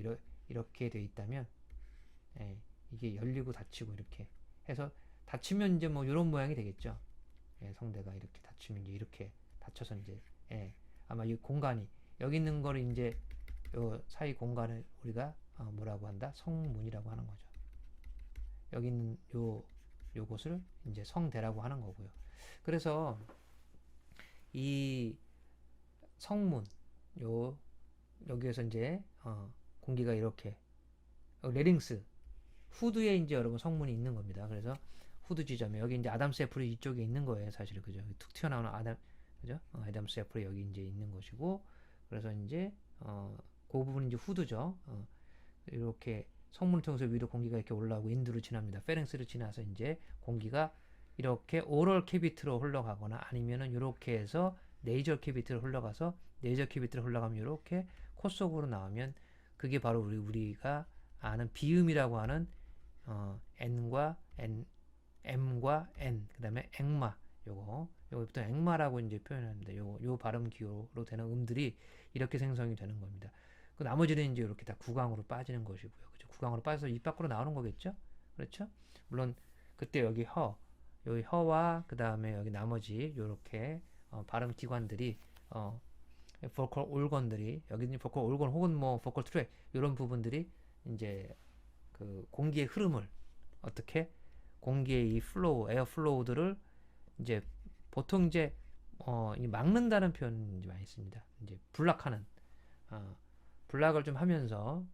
S1: 이렇게 돼 있다면 이게 열리고 닫히고 이렇게 해서 닫히면 이제 뭐 이런 모양이 되겠죠. 성대가 이렇게 닫히면 이제 이렇게 닫혀서 이제 아마 이 공간이 여기 있는 거를 이제 요 사이 공간을 우리가 뭐라고 한다? 성문이라고 하는 거죠. 여기 있는 요곳을 이제 성대라고 하는 거고요. 그래서 이 성문 여기에서 이제 공기가 이렇게 레링스 후드에 이제 여러분 성문이 있는 겁니다. 그래서 후드 지점에 여기 이제 아담스 애플이 이쪽에 있는 거예요, 사실. 그죠? 툭 튀어나오는 그죠? 아담스 애플이 여기 이제 있는 것이고, 그래서 이제 그 부분이 이제 후드죠. 이렇게 성문을 통해서 위로 공기가 이렇게 올라오고 인두로 지납니다. 페랭스를 지나서 이제 공기가 이렇게 오럴 캐비트로 흘러가거나, 아니면은 이렇게 해서 네이저 캐비트로 흘러가서, 네이저 캐비트로 흘러가면 이렇게 코 속으로 나오면, 그게 바로 우리가 아는 비음이라고 하는 N과 N, M과 N, 그 다음에 앵마, 요거부터 앵마라고 이제 표현합니다. 요 발음 기호로 되는 음들이 이렇게 생성이 되는 겁니다. 그 나머지는 이제 이렇게 다 구강으로 빠지는 것이고요. 그죠? 구강으로 빠져서 입 밖으로 나오는 거겠죠? 그렇죠? 물론 그때 여기 여기 와 그 다음에 여기 나머지 요렇게 발음 기관들이 보컬 올건들이, 여기는 보컬 올건 혹은 뭐 보컬 트랙, 이런 부분들이 이제 그 공기의 흐름을 어떻게, 공기의 이 플로우, 에어 플로우들을 이제 보통 이제 막는다는 표현이 많이 있습니다. 이제 블락하는, 블락을 좀 하면서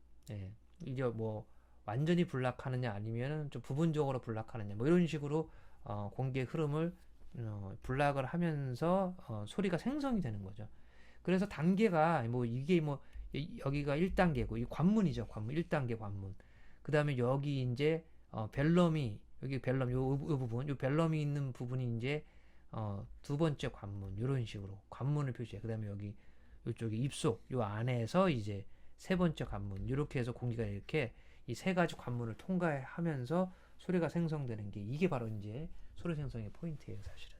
S1: 이제 뭐 완전히 블락하느냐 아니면은 좀 부분적으로 블락하느냐 뭐 이런 식으로 공기의 흐름을 블락을 하면서 소리가 생성이 되는 거죠. 그래서 단계가 뭐 이게 뭐 여기가 1단계고 이 관문이죠. 관문 1단계 관문. 그다음에 여기 이제 벨럼이 여기 벨럼 요 부분 요 벨럼이 있는 부분이 이제 두 번째 관문 이런 식으로 관문을 표시해. 그다음에 여기 요쪽에 입속 요 안에서 이제 세 번째 관문 이렇게 해서 공기가 이렇게 이 세 가지 관문을 통과하면서 소리가 생성되는 게 이게 바로 이제 소리 생성의 포인트예요, 사실은.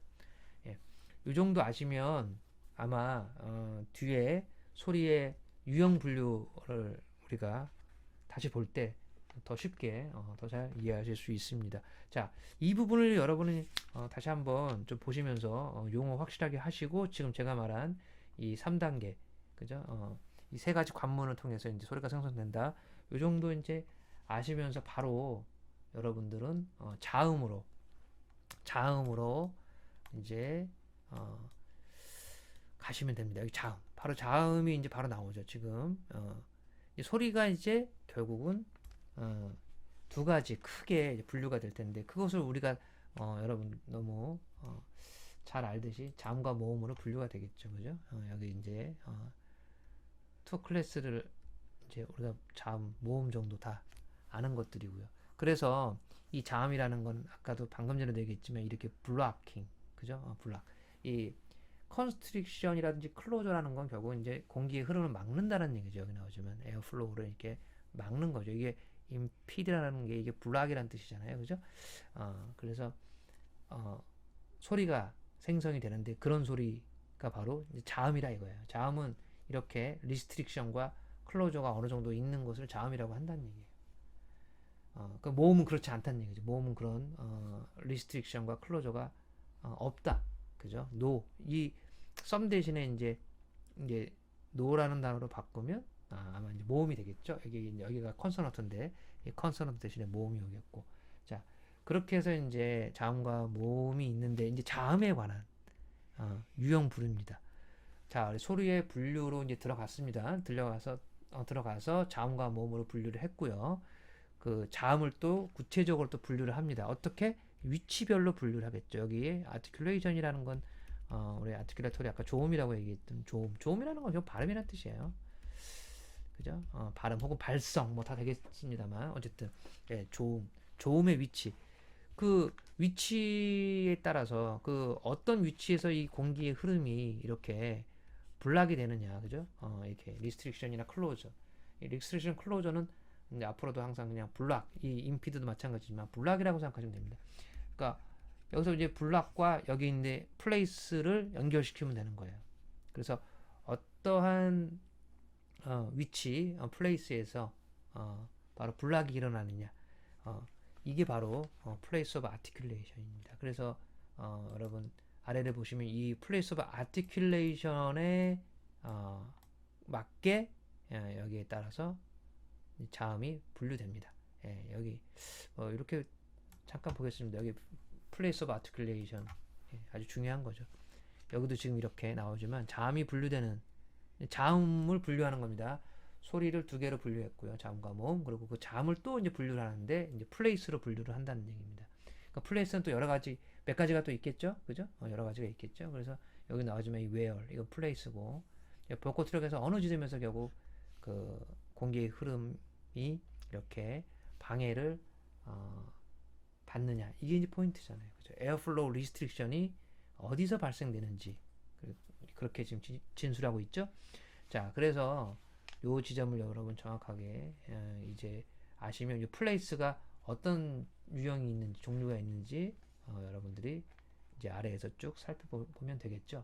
S1: 예. 이 정도 아시면 아마 뒤에 소리의 유형 분류를 우리가 다시 볼 때 더 쉽게 더 잘 이해하실 수 있습니다. 자, 이 부분을 여러분이 다시 한번 좀 보시면서 용어 확실하게 하시고 지금 제가 말한 이 3단계 그죠? 이 세 가지 관문을 통해서 이제 소리가 생성된다. 이 정도 이제 아시면서 바로 여러분들은 자음으로 이제 가시면 됩니다. 여기 자음. 바로 자음이 이제 바로 나오죠. 지금 이 소리가 이제 결국은 두 가지 크게 분류가 될 텐데 그것을 우리가 여러분 너무 잘 알듯이 자음과 모음으로 분류가 되겠죠. 그죠? 여기 이제 투 클래스를 이제 우리가 자음, 모음 정도 다 아는 것들이고요. 그래서 이 자음이라는 건 아까도 방금 전에도 얘기했지만 이렇게 블락킹, 그죠? 블락. 이 컨스트릭션이라든지 클로저라는 건 결국 이제 공기의 흐름을 막는다는 얘기죠. 여기 나오지만 에어플로우를 이렇게 막는 거죠. 이게 임피드라는 게 이게 블락이라는 뜻이잖아요. 그죠? 그래서 소리가 생성이 되는데 그런 소리가 바로 이제 자음이라 이거예요. 자음은 이렇게 리스트릭션과 클로저가 어느 정도 있는 것을 자음이라고 한다는 얘기예요. 그 모음은 그렇지 않다는 얘기죠. 모음은 그런 리스트릭션과 클로저가 없다. 그죠? 이 썸 대신에 이제 노라는 단어로 바꾸면 아마 이제 모음이 되겠죠. 여기가 컨소넌트인데 이 컨소넌트 대신에 모음이 오겠고. 자, 그렇게 해서 이제 자음과 모음이 있는데 이제 자음에 관한 유형 부릅니다. 자, 소리의 분류로 이제 들어갔습니다. 들어가서 자음과 모음으로 분류를 했고요. 그 자음을 또 구체적으로 또 분류를 합니다. 어떻게? 위치별로 분류를 하겠죠. 여기 아티큘레이션이라는 건 우리 아티큘레이터리 아까 조음이라고 얘기했던 조음이라는 건 발음이라는 뜻이에요. 그죠? 발음 혹은 발성 뭐 다 되겠습니다만 어쨌든 예, 조음의 위치. 그 위치에 따라서 그 어떤 위치에서 이 공기의 흐름이 이렇게 블락이 되느냐, 그죠? 이렇게 리스트릭션이나 클로저. 이 리스트릭션 클로저는 이제 앞으로도 항상 그냥 블락, 이 임피드도 마찬가지지만 블락이라고 생각하시면 됩니다. 그러니까 여기서 이제 블락과 여기 있는 플레이스를 연결시키면 되는 거예요. 그래서 어떠한 위치, 플레이스에서 바로 블락이 일어나느냐, 이게 바로 플레이스 오브 아티큘레이션입니다. 그래서 여러분 아래를 보시면 이 플레이스 오브 아티큘레이션에 맞게 여기에 따라서 자음이 분류됩니다. 예, 여기 이렇게 잠깐 보겠습니다. 여기 플레이스 오브 아티큘레이션 아주 중요한 거죠. 여기도 지금 이렇게 나오지만 자음이 분류되는 자음을 분류하는 겁니다. 소리를 두 개로 분류했고요. 자음과 모음 그리고 그 자음을 또 이제 분류를 하는데 이제 플레이스로 분류를 한다는 얘기입니다. 그러니까 플레이스는 또 여러 가지 몇 가지가 또 있겠죠, 그죠? 여러 가지가 있겠죠. 그래서 여기 나오지만 이 where 이건 플레이스고 벚꽃 트럭에서 어느 지점에서 결국 그 공기의 흐름이 이렇게 방해를 받느냐 이게 이제 포인트잖아요. 그죠? 에어플로우 리스트릭션이 어디서 발생되는지 그렇게 지금 진술하고 있죠. 자, 그래서 요 지점을 여러분 정확하게 이제 아시면 이 플레이스가 어떤 유형이 있는지 종류가 있는지 여러분들이 이제 아래에서 쭉 살펴보면 되겠죠.